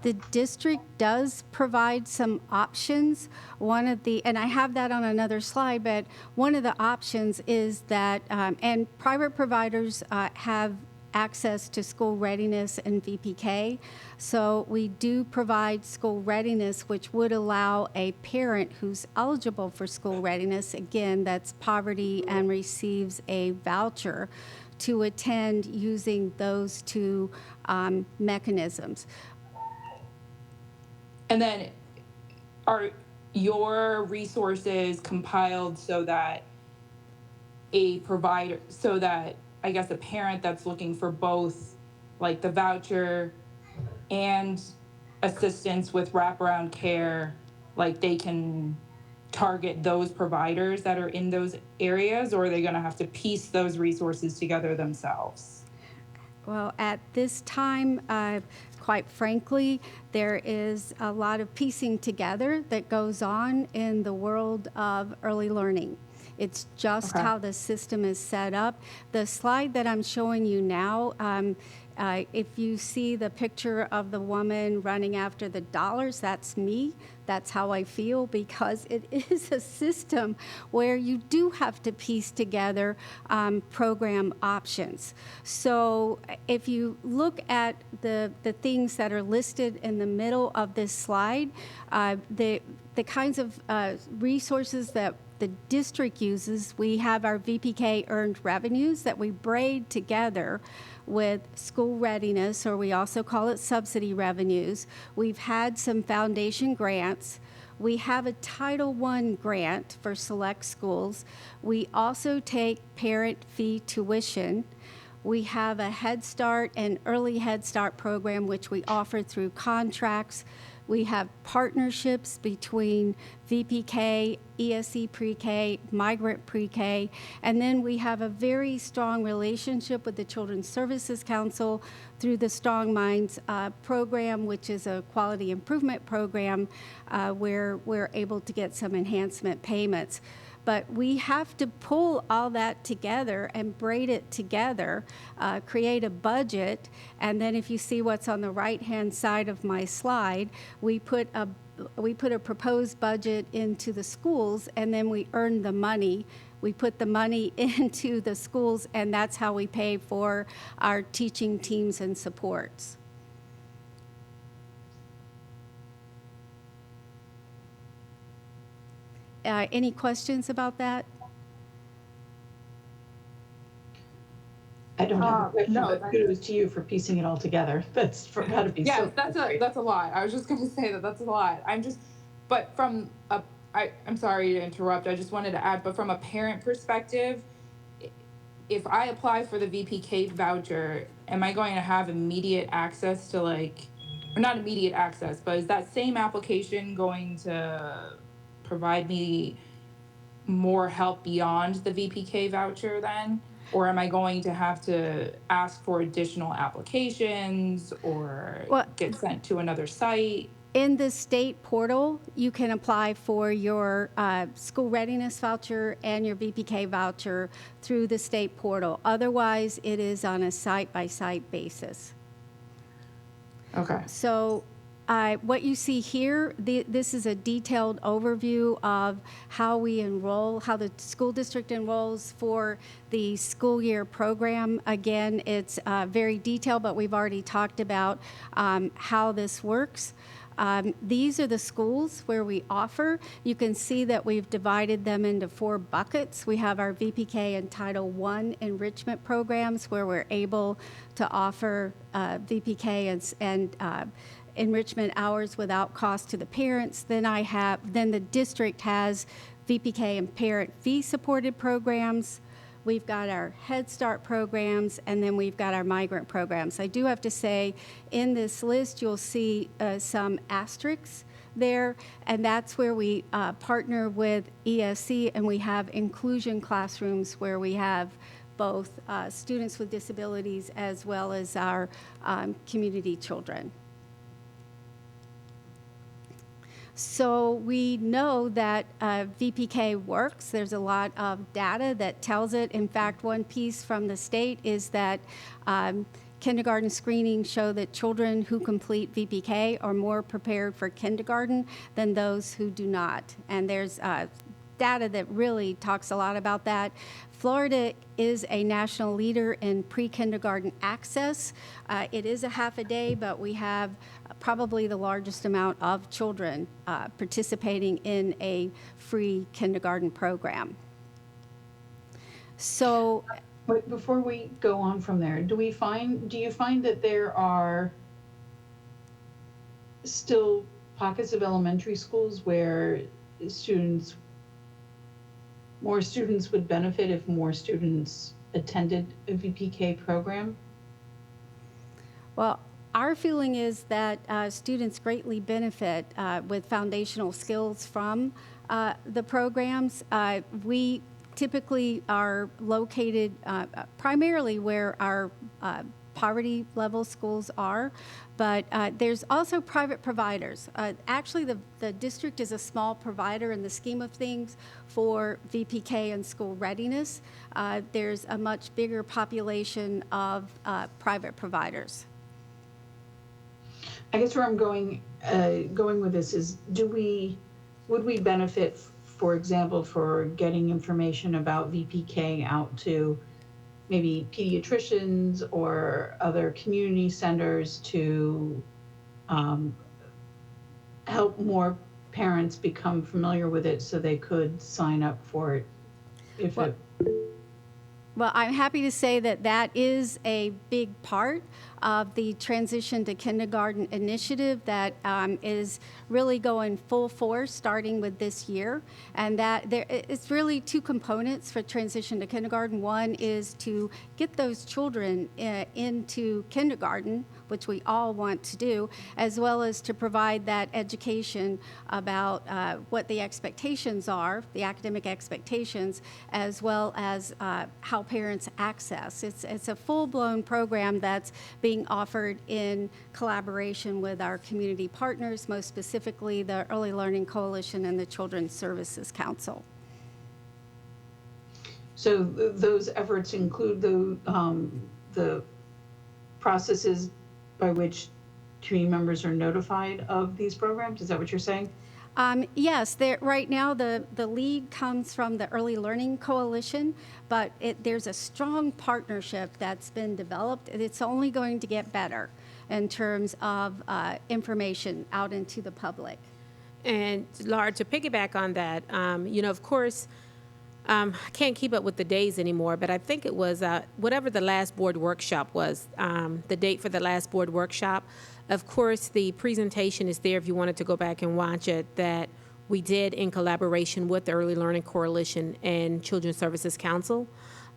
The district does provide some options. One of the, and I have that on another slide, but one of the options is that, and private providers have access to school readiness and VPK. So we do provide school readiness, which would allow a parent who's eligible for school readiness, again, that's poverty and receives a voucher, to attend using those two mechanisms. And then are your resources compiled so that I guess a parent that's looking for both like the voucher and assistance with wraparound care, like they can target those providers that are in those areas, or are they going to have to piece those resources together themselves? Well, at this time, quite frankly, there is a lot of piecing together that goes on in the world of early learning. It's just Okay. how the system is set up. The slide that I'm showing you now, if you see the picture of the woman running after the dollars, that's me. That's how I feel, because it is a system where you do have to piece together program options. So if you look at the things that are listed in the middle of this slide, the kinds of resources that the district uses, we have our VPK earned revenues that we braid together with school readiness, or we also call it subsidy revenues. We've had some foundation grants. We have a Title I grant for select schools. We also take parent fee tuition. We have a Head Start and Early Head Start program, which we offer through contracts. We have partnerships between VPK, ESE Pre-K, Migrant Pre-K, and then we have a very strong relationship with the Children's Services Council through the Strong Minds program, which is a quality improvement program where we're able to get some enhancement payments. But we have to pull all that together and braid it together, create a budget, and then if you see what's on the right-hand side of my slide, we put a proposed budget into the schools, and then we earn the money. We put the money into the schools, and that's how we pay for our teaching teams and supports. Any questions about that? I don't have a question, no, but kudos to you for piecing it all together. That's got to be Yeah, so that's a lot. I was just going to say that's a lot. But I'm sorry to interrupt. I just wanted to add, but from a parent perspective, if I apply for the VPK voucher, am I going to have immediate access to or not immediate access, but is that same application going to provide me more help beyond the VPK voucher then? Or am I going to have to ask for additional applications or get sent to another site? In the state portal, you can apply for your school readiness voucher and your VPK voucher through the state portal. Otherwise, it is on a site-by-site basis. Okay. So what you see here, this is a detailed overview of how we enroll, how the school district enrolls for the school year program. Again, it's very detailed, but we've already talked about how this works. These are the schools where we offer. You can see that we've divided them into 4 buckets. We have our VPK and Title I enrichment programs where we're able to offer VPK and enrichment hours without cost to the parents. Then the district has VPK and parent fee supported programs. We've got our Head Start programs, and then we've got our migrant programs. I do have to say, in this list, you'll see some asterisks there, and that's where we partner with ESE, and we have inclusion classrooms where we have both students with disabilities as well as our community children. So we know that VPK works. There's a lot of data that tells it. In fact, one piece from the state is that kindergarten screenings show that children who complete VPK are more prepared for kindergarten than those who do not. And there's data that really talks a lot about that. Florida is a national leader in pre-kindergarten access. It is a half a day, but we have probably the largest amount of children participating in a free kindergarten program. So, But before we go on from there, do you find that there are still pockets of elementary schools where more students would benefit if more students attended a VPK program? well, our feeling is that students greatly benefit with foundational skills from the programs. We typically are located primarily where our poverty level schools are, but there's also private providers. Actually, the district is a small provider in the scheme of things for VPK and school readiness. There's a much bigger population of private providers. I guess where I'm going with this is, would we benefit, for example, for getting information about VPK out to maybe pediatricians or other community centers to help more parents become familiar with it so they could sign up for it if it... Well, I'm happy to say that that is a big part of the Transition to Kindergarten initiative that is really going full force starting with this year. And that it's really two components for Transition to Kindergarten. One is to get those children into kindergarten, which we all want to do, as well as to provide that education about what the expectations are, the academic expectations, as well as how parents access. It's a full-blown program that's being offered in collaboration with our community partners, most specifically the Early Learning Coalition and the Children's Services Council. So those efforts include the processes by which community members are notified of these programs? Is that what you're saying? Yes, right now the lead comes from the Early Learning Coalition, but there's a strong partnership that's been developed, and it's only going to get better in terms of information out into the public. And Laura, to piggyback on that, of course, I can't keep up with the days anymore, but I think it was whatever the last board workshop was, the date for the last board workshop. Of course, the presentation is there if you wanted to go back and watch it, that we did in collaboration with the Early Learning Coalition and Children's Services Council.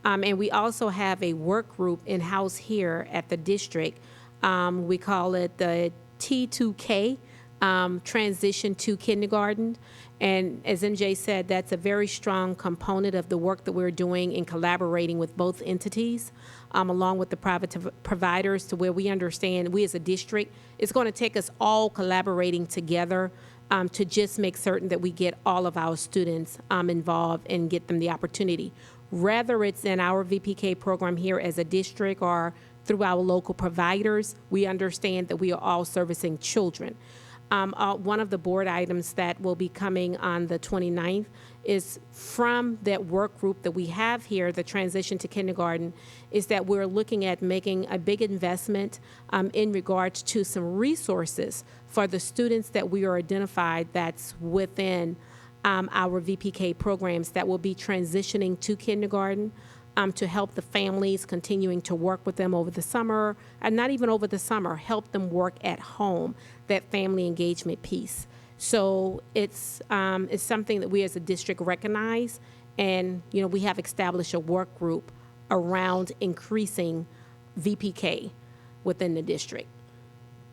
And we also have a work group in-house here at the district. We call it the T2K, Transition to Kindergarten. And as MJ said, that's a very strong component of the work that we're doing in collaborating with both entities, along with the private providers, to where we understand we as a district, it's going to take us all collaborating together to just make certain that we get all of our students involved and get them the opportunity. Whether it's in our VPK program here as a district or through our local providers, we understand that we are all servicing children. One of the board items that will be coming on the 29th is from that work group that we have here, the Transition to Kindergarten, is that we're looking at making a big investment in regards to some resources for the students that we are identified that's within our VPK programs that will be transitioning to kindergarten. To help the families continuing to work with them over the summer, and not even over the summer, help them work at home, that family engagement piece. So it's something that we as a district recognize, and we have established a work group around increasing VPK within the district.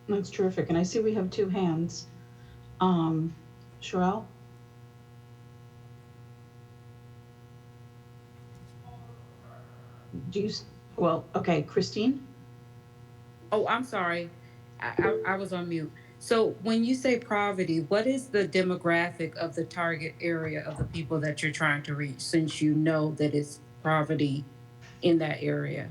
That's terrific, and I see we have two hands. Sherelle? Okay, Christine? Oh, I'm sorry. I was on mute. So when you say poverty, what is the demographic of the target area of the people that you're trying to reach, since you know that it's poverty in that area?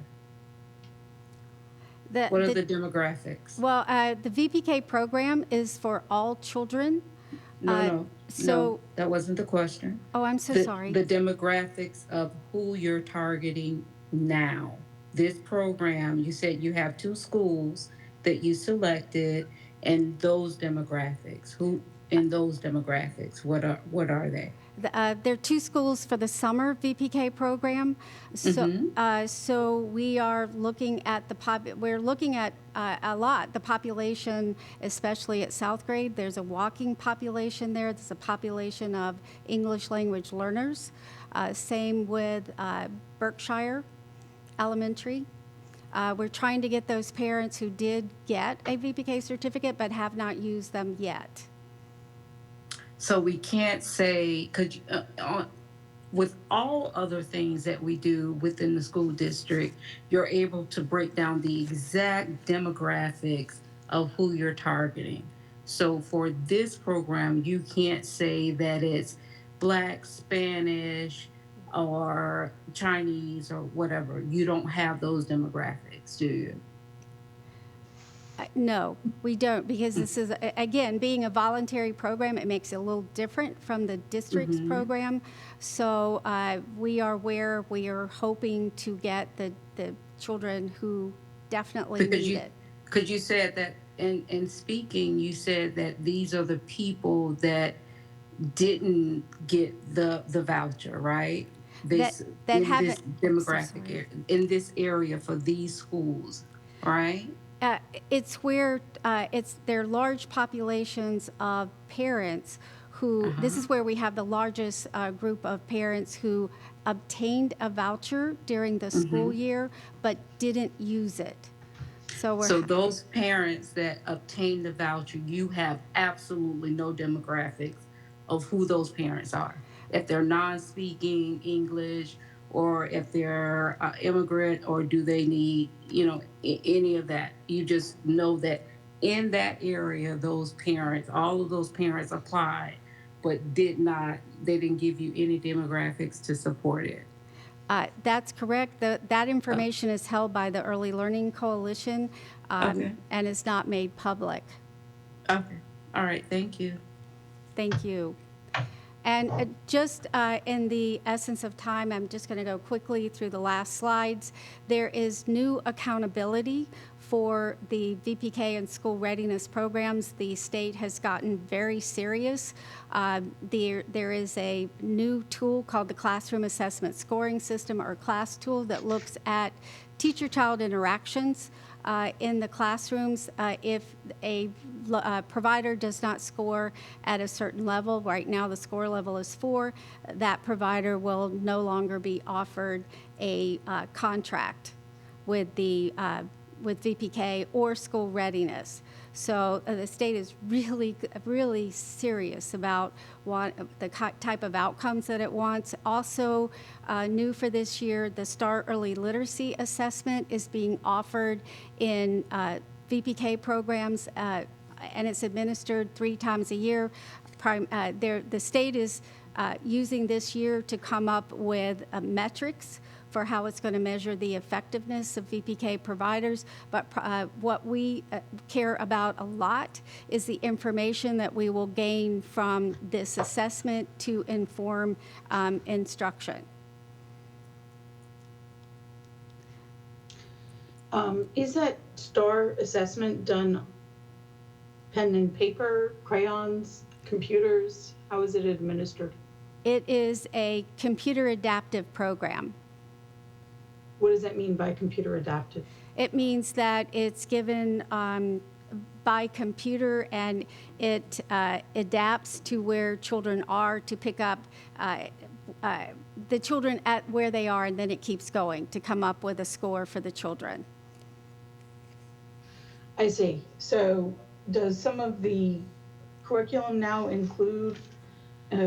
What are the demographics? Well, the VPK program is for all children. No, so- that wasn't the question. Oh, I'm so The- sorry. The demographics of who you're targeting now. This program, you said you have 2 schools that you selected, and those demographics. Who in those demographics? What are they? There are 2 schools for the summer VPK program. So we are looking at we're looking at a lot, the population, especially at South Grade. There's a walking population there. There's a population of English language learners. Same with Berkshire Elementary. We're trying to get those parents who did get a VPK certificate but have not used them yet. So we can't say, with all other things that we do within the school district, you're able to break down the exact demographics of who you're targeting. So for this program, you can't say that it's Black, Spanish, or Chinese, or whatever. You don't have those demographics, do you? No, we don't, because this is, again, being a voluntary program, it makes it a little different from the district's program. So we are where we are hoping to get the children who definitely need it. Because you said that, in speaking, you said that these are the people that didn't get the voucher, right? That in haven't- this demographic area, in this area for these schools, right? It's where there are large populations of parents who, this is where we have the largest group of parents who obtained a voucher during the school year but didn't use it. So Those parents that obtained the voucher, you have absolutely no demographics of who those parents are. If they're non-speaking English, or if they're immigrant, or do they need, any of that. You just know that in that area, those parents, all of those parents applied, but they didn't give you any demographics to support it. That's correct. That information is held by the Early Learning Coalition and is not made public. Okay. All right. Thank you. Thank you. And just in the essence of time, I'm just going to go quickly through the last slides. There is new accountability for the VPK and school readiness programs. The state has gotten very serious. There is a new tool called the Classroom Assessment Scoring System, or CLASS tool, that looks at teacher-child interactions in the classrooms. If a provider does not score at a certain level, right now the score level is 4, that provider will no longer be offered a contract with VPK or school readiness. So the state is really, really serious about the type of outcomes that it wants. Also, new for this year, the STAR Early Literacy Assessment is being offered in VPK programs, and it's administered 3 times a year. The state is using this year to come up with metrics for how it's going to measure the effectiveness of VPK providers. But what we care about a lot is the information that we will gain from this assessment to inform instruction. Is that STAR assessment done pen and paper, crayons, computers? How is it administered? It is a computer adaptive program. What does that mean by computer adaptive? It means that it's given by computer, and it adapts to where children are to pick up the children at where they are, and then it keeps going to come up with a score for the children. I see. So does some of the curriculum now include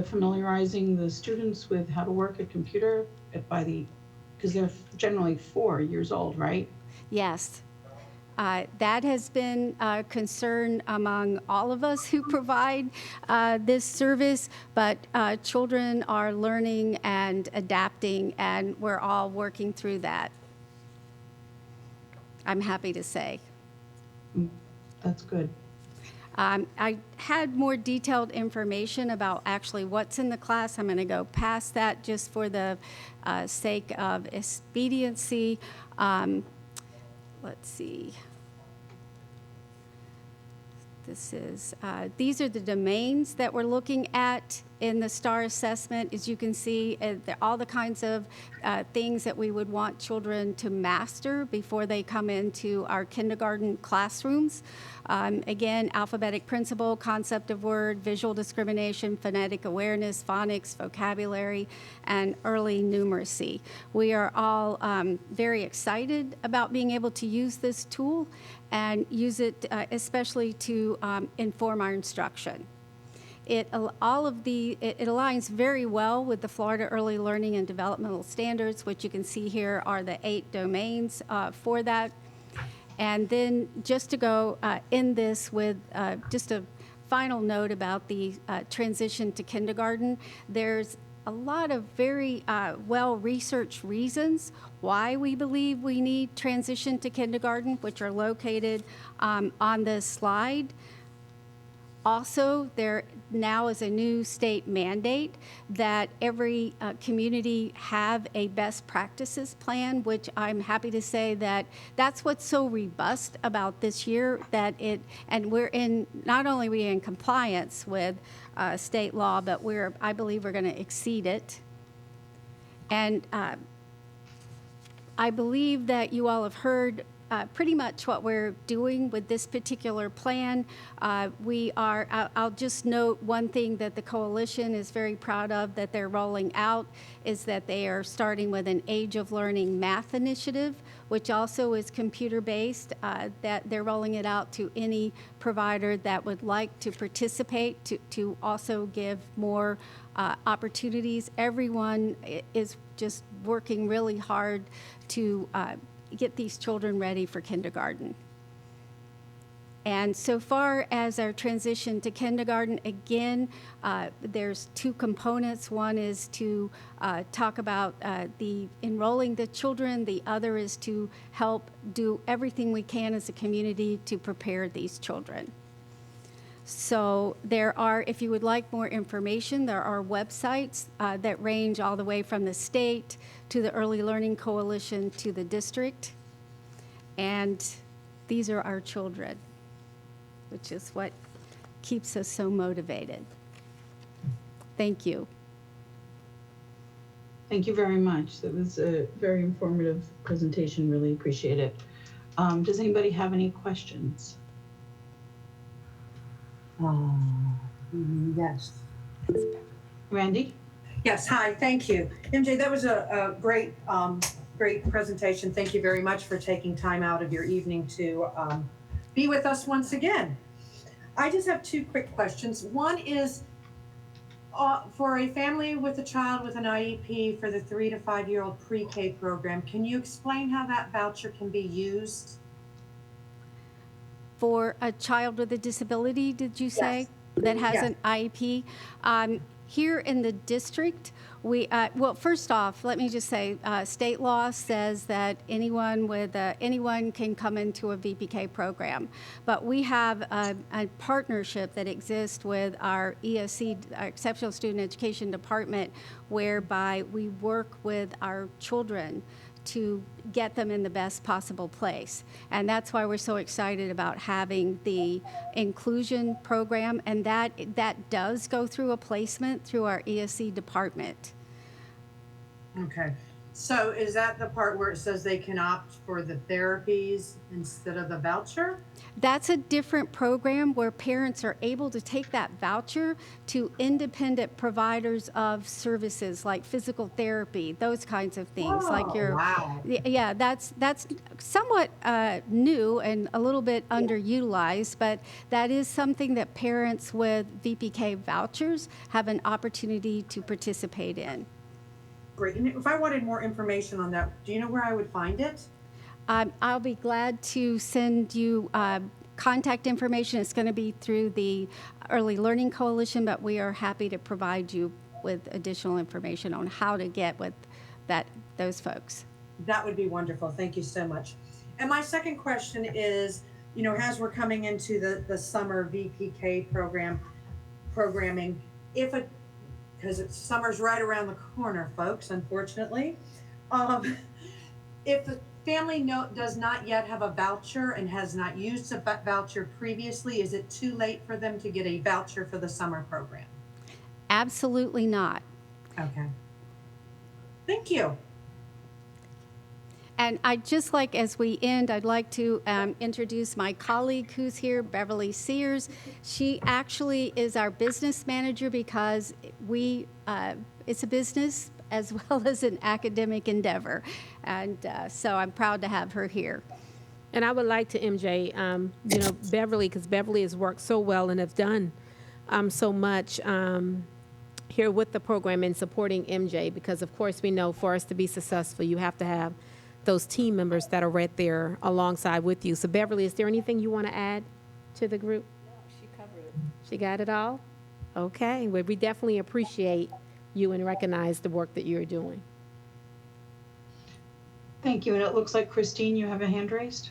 familiarizing the students with how to work a computer because they're generally 4 years old, right? Yes. That has been a concern among all of us who provide this service, but children are learning and adapting, and we're all working through that. I'm happy to say. That's good. I had more detailed information about actually what's in the class. I'm going to go past that just for the sake of expediency. Let's see. These are the domains that we're looking at in the STAR assessment. As you can see, all the kinds of things that we would want children to master before they come into our kindergarten classrooms. Again, alphabetic principle, concept of word, visual discrimination, phonetic awareness, phonics, vocabulary, and early numeracy. We are all very excited about being able to use this tool and use it especially to inform our instruction. It aligns very well with the Florida Early Learning and Developmental Standards, which you can see here are the 8 domains for that. And then just to go in this with just a final note about the transition to kindergarten, there's a lot of very well-researched reasons why we believe we need transition to kindergarten, which are located on this slide. Also, there now is a new state mandate that every community have a best practices plan, which I'm happy to say that that's what's so robust about this year, that and we're in, not only are we in compliance with state law, but I believe we're going to exceed it. And I believe that you all have heard pretty much what we're doing with this particular plan. I'll just note one thing that the coalition is very proud of that they're rolling out is that they are starting with an Age of Learning math initiative, which also is computer-based, that they're rolling it out to any provider that would like to participate, to also give more opportunities. Everyone is just working really hard to get these children ready for kindergarten. And so far as our transition to kindergarten, again, there's 2 components. One is to talk about the enrolling the children. The other is to help do everything we can as a community to prepare these children. So there are, if you would like more information, there are websites that range all the way from the state to the Early Learning Coalition to the district. And these are our children, which is what keeps us so motivated. Thank you. Thank you very much. That was a very informative presentation. Really appreciate it. Does anybody have any questions? Yes. Randy? Yes, hi, thank you. MJ, that was a great, great presentation. Thank you very much for taking time out of your evening to be with us once again. I just have 2 quick questions. One is, for a family with a child with an IEP for the 3 to 5-year-old pre-K program, can you explain how that voucher can be used? For a child with a disability, did you say? Yes. That has Yes. an IEP? Here in the district, well, first off, let me just say, state law says that anyone can come into a VPK program. But we have a partnership that exists with our ESC, our Exceptional Student Education Department, whereby we work with our children to get them in the best possible place. And that's why we're so excited about having the inclusion program, and that does go through a placement through our ESC department. Okay. So is that the part where it says they can opt for the therapies instead of the voucher? That's a different program where parents are able to take that voucher to independent providers of services like physical therapy, those kinds of things. Wow. Yeah, that's somewhat new and a little bit underutilized, but that is something that parents with VPK vouchers have an opportunity to participate in. Great. And if I wanted more information on that, do you know where I would find it? I'll be glad to send you contact information. It's going to be through the Early Learning Coalition, but we are happy to provide you with additional information on how to get with those folks. That would be wonderful. Thank you so much. And my second question is, you know, as we're coming into the summer VPK programming, if it, because it's summer's right around the corner, folks, unfortunately. Um, if the family does not yet have a voucher and has not used a voucher previously, is it too late for them to get a voucher for the summer program? Absolutely not. Okay. Thank you. And I'd just like, as we end, I'd like to introduce my colleague who's here, Beverly Sears. She actually is our business manager because it's a business as well as an academic endeavor. And so I'm proud to have her here. And I would like to, MJ, Beverly, because Beverly has worked so well and have done so much here with the program and supporting MJ, because of course we know for us to be successful, you have to have those team members that are right there alongside with you. So Beverly, is there anything you want to add to the group? No, she covered it. She got it all? Okay, well, we definitely appreciate you and recognize the work that you're doing. Thank you. And it looks like, Christine, you have a hand raised.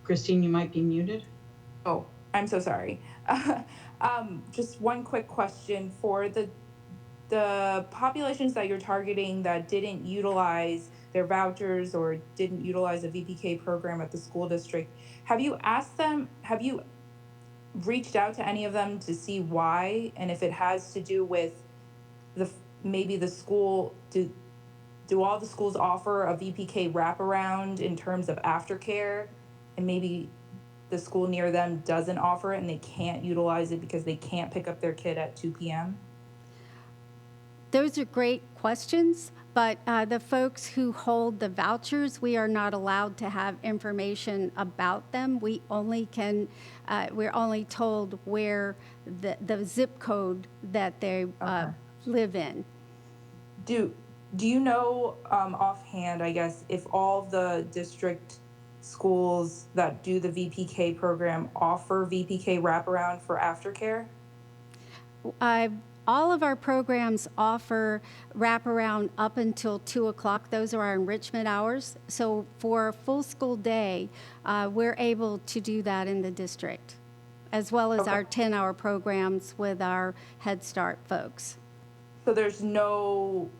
Christine, you might be muted. Oh, I'm so sorry. Just one quick question for the populations that you're targeting that didn't utilize their vouchers or didn't utilize a VPK program at the school district. Have you reached out to any of them to see why, and if it has to do with maybe the school, do all the schools offer a VPK wraparound in terms of aftercare, and maybe the school near them doesn't offer it and they can't utilize it because they can't pick up their kid at 2 p.m.? Those are great questions, but the folks who hold the vouchers, we are not allowed to have information about them. We only can, we're only told where the zip code that they live in. Do you know offhand, I guess, if all the district schools that do the VPK program offer VPK wraparound for aftercare? All of our programs offer wraparound up until 2 o'clock. Those are our enrichment hours. So for a full school day, we're able to do that in the district, as well as our 10-hour programs with our Head Start folks. So there's no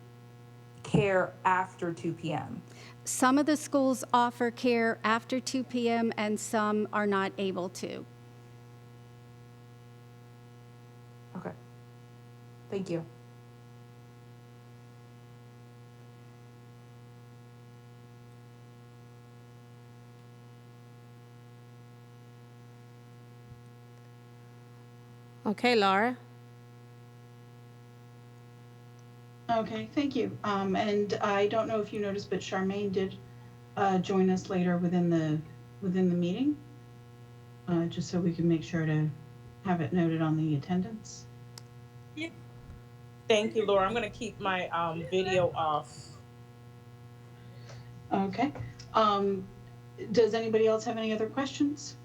care after 2 p.m.? Some of the schools offer care after 2 p.m. and some are not able to. Okay. Thank you. Okay, Laura. Okay, thank you. And I don't know if you noticed, but Charmaine did join us later within the meeting, just so we can make sure to have it noted on the attendance. Yeah. Thank you, Laura. I'm going to keep my video off. Okay. Does anybody else have any other questions?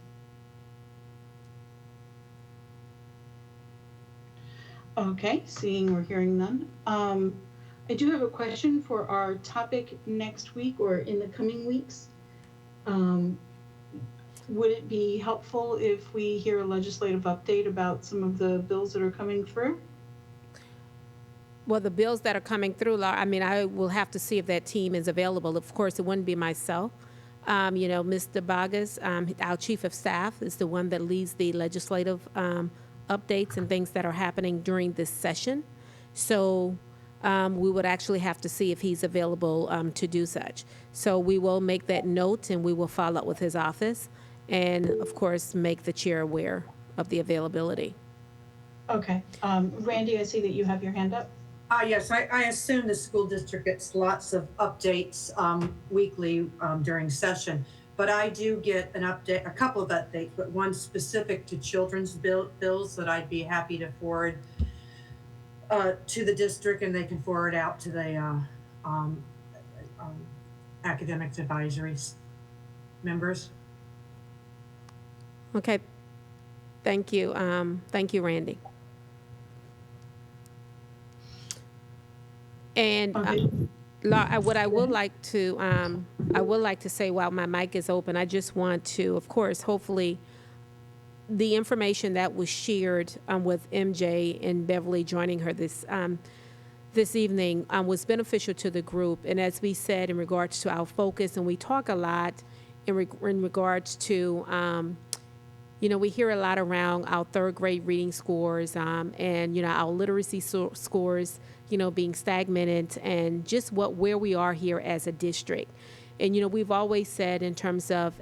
Okay, seeing or hearing none. I do have a question for our topic next week or in the coming weeks. Would it be helpful if we hear a legislative update about some of the bills that are coming through? Well, the bills that are coming through, Laura, I mean, I will have to see if that team is available. Of course, it wouldn't be myself. Mr. Bagas, our chief of staff, is the one that leads the legislative updates and things that are happening during this session. So we would actually have to see if he's available to do such. So we will make that note and we will follow up with his office and, of course, make the chair aware of the availability. Okay. Randy, I see that you have your hand up. Yes, I assume the school district gets lots of updates weekly during session, but I do get an update, a couple of updates, but one specific to children's bills that I'd be happy to forward to the district, and they can forward out to the academics advisories members. Okay. Thank you. Thank you, Randy. And Okay. what I would like to say while my mic is open, I just want to, of course, hopefully, the information that was shared with MJ and Beverly joining her this evening was beneficial to the group. And as we said in regards to our focus, and we talk a lot in regards to, we hear a lot around our third grade reading scores and, our literacy scores, being stagnant and just where we are here as a district. And, we've always said in terms of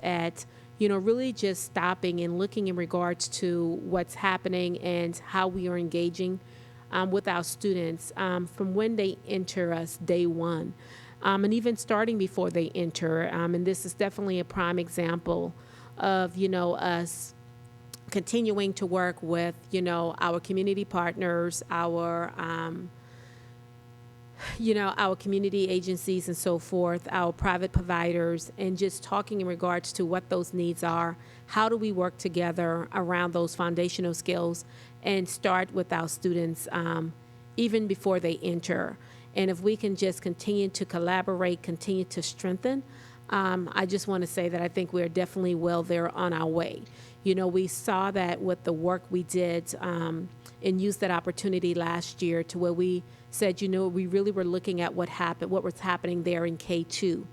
really just stopping and looking in regards to what's happening and how we are engaging with our students from when they enter us day one. And even starting before they enter. And this is definitely a prime example of, us continuing to work with, our community partners, our community agencies and so forth, our private providers, and just talking in regards to what those needs are. How do we work together around those foundational skills and start with our students even before they enter? And if we can just continue to collaborate, continue to strengthen, I just want to say that I think we're definitely well there on our way. We saw that with the work we did and used that opportunity last year to where we said, we really were looking at what was happening there in K2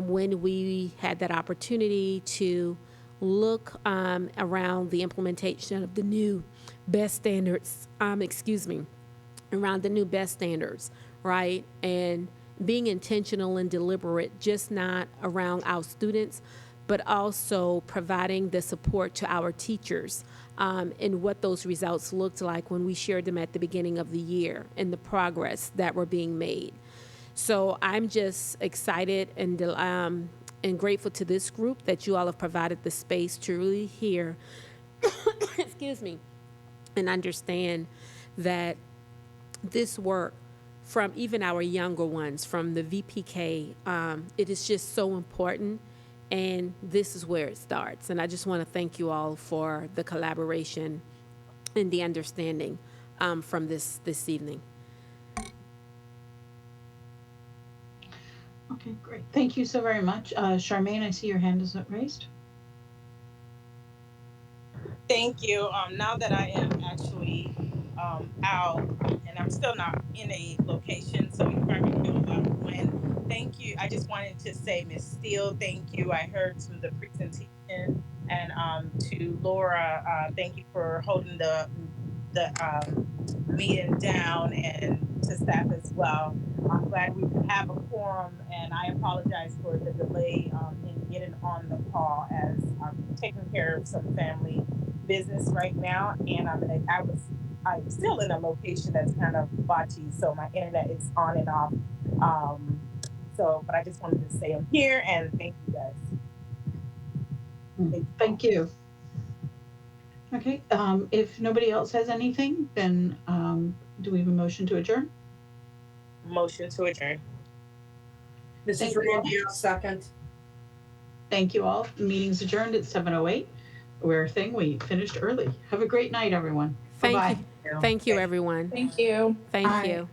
when we had that opportunity to look around the implementation of the new best standards, around the new best standards, right? And being intentional and deliberate, just not around our students, but also providing the support to our teachers and what those results looked like when we shared them at the beginning of the year and the progress that were being made. So I'm just excited and grateful to this group that you all have provided the space to really hear, excuse me, and understand that this work from even our younger ones, from the VPK, it is just so important. And this is where it starts. And I just want to thank you all for the collaboration and the understanding from this evening. Okay, great. Thank you so very much. Charmaine, I see your hand is raised. Thank you. Now that I am actually out and I'm still not in a location, so you probably feel about when. Thank you. I just wanted to say, Ms. Steele, thank you. I heard through the presentation, and to Laura, thank you for holding the meeting down, and to staff as well. I'm glad we have a quorum, and I apologize for the delay in getting on the call as I'm taking care of some family business right now, and I'm still in a location that's kind of botchy, so my internet is on and off. But I just wanted to say I'm here, and thank you guys. Thank you. Okay, if nobody else has anything, then do we have a motion to adjourn? Motion to adjourn. Mrs. Randy, I'll second. Thank you all. Meeting's adjourned at 7:08. We finished early. Have a great night, everyone. Bye-bye. Thank you, everyone. Thank you. Thank you.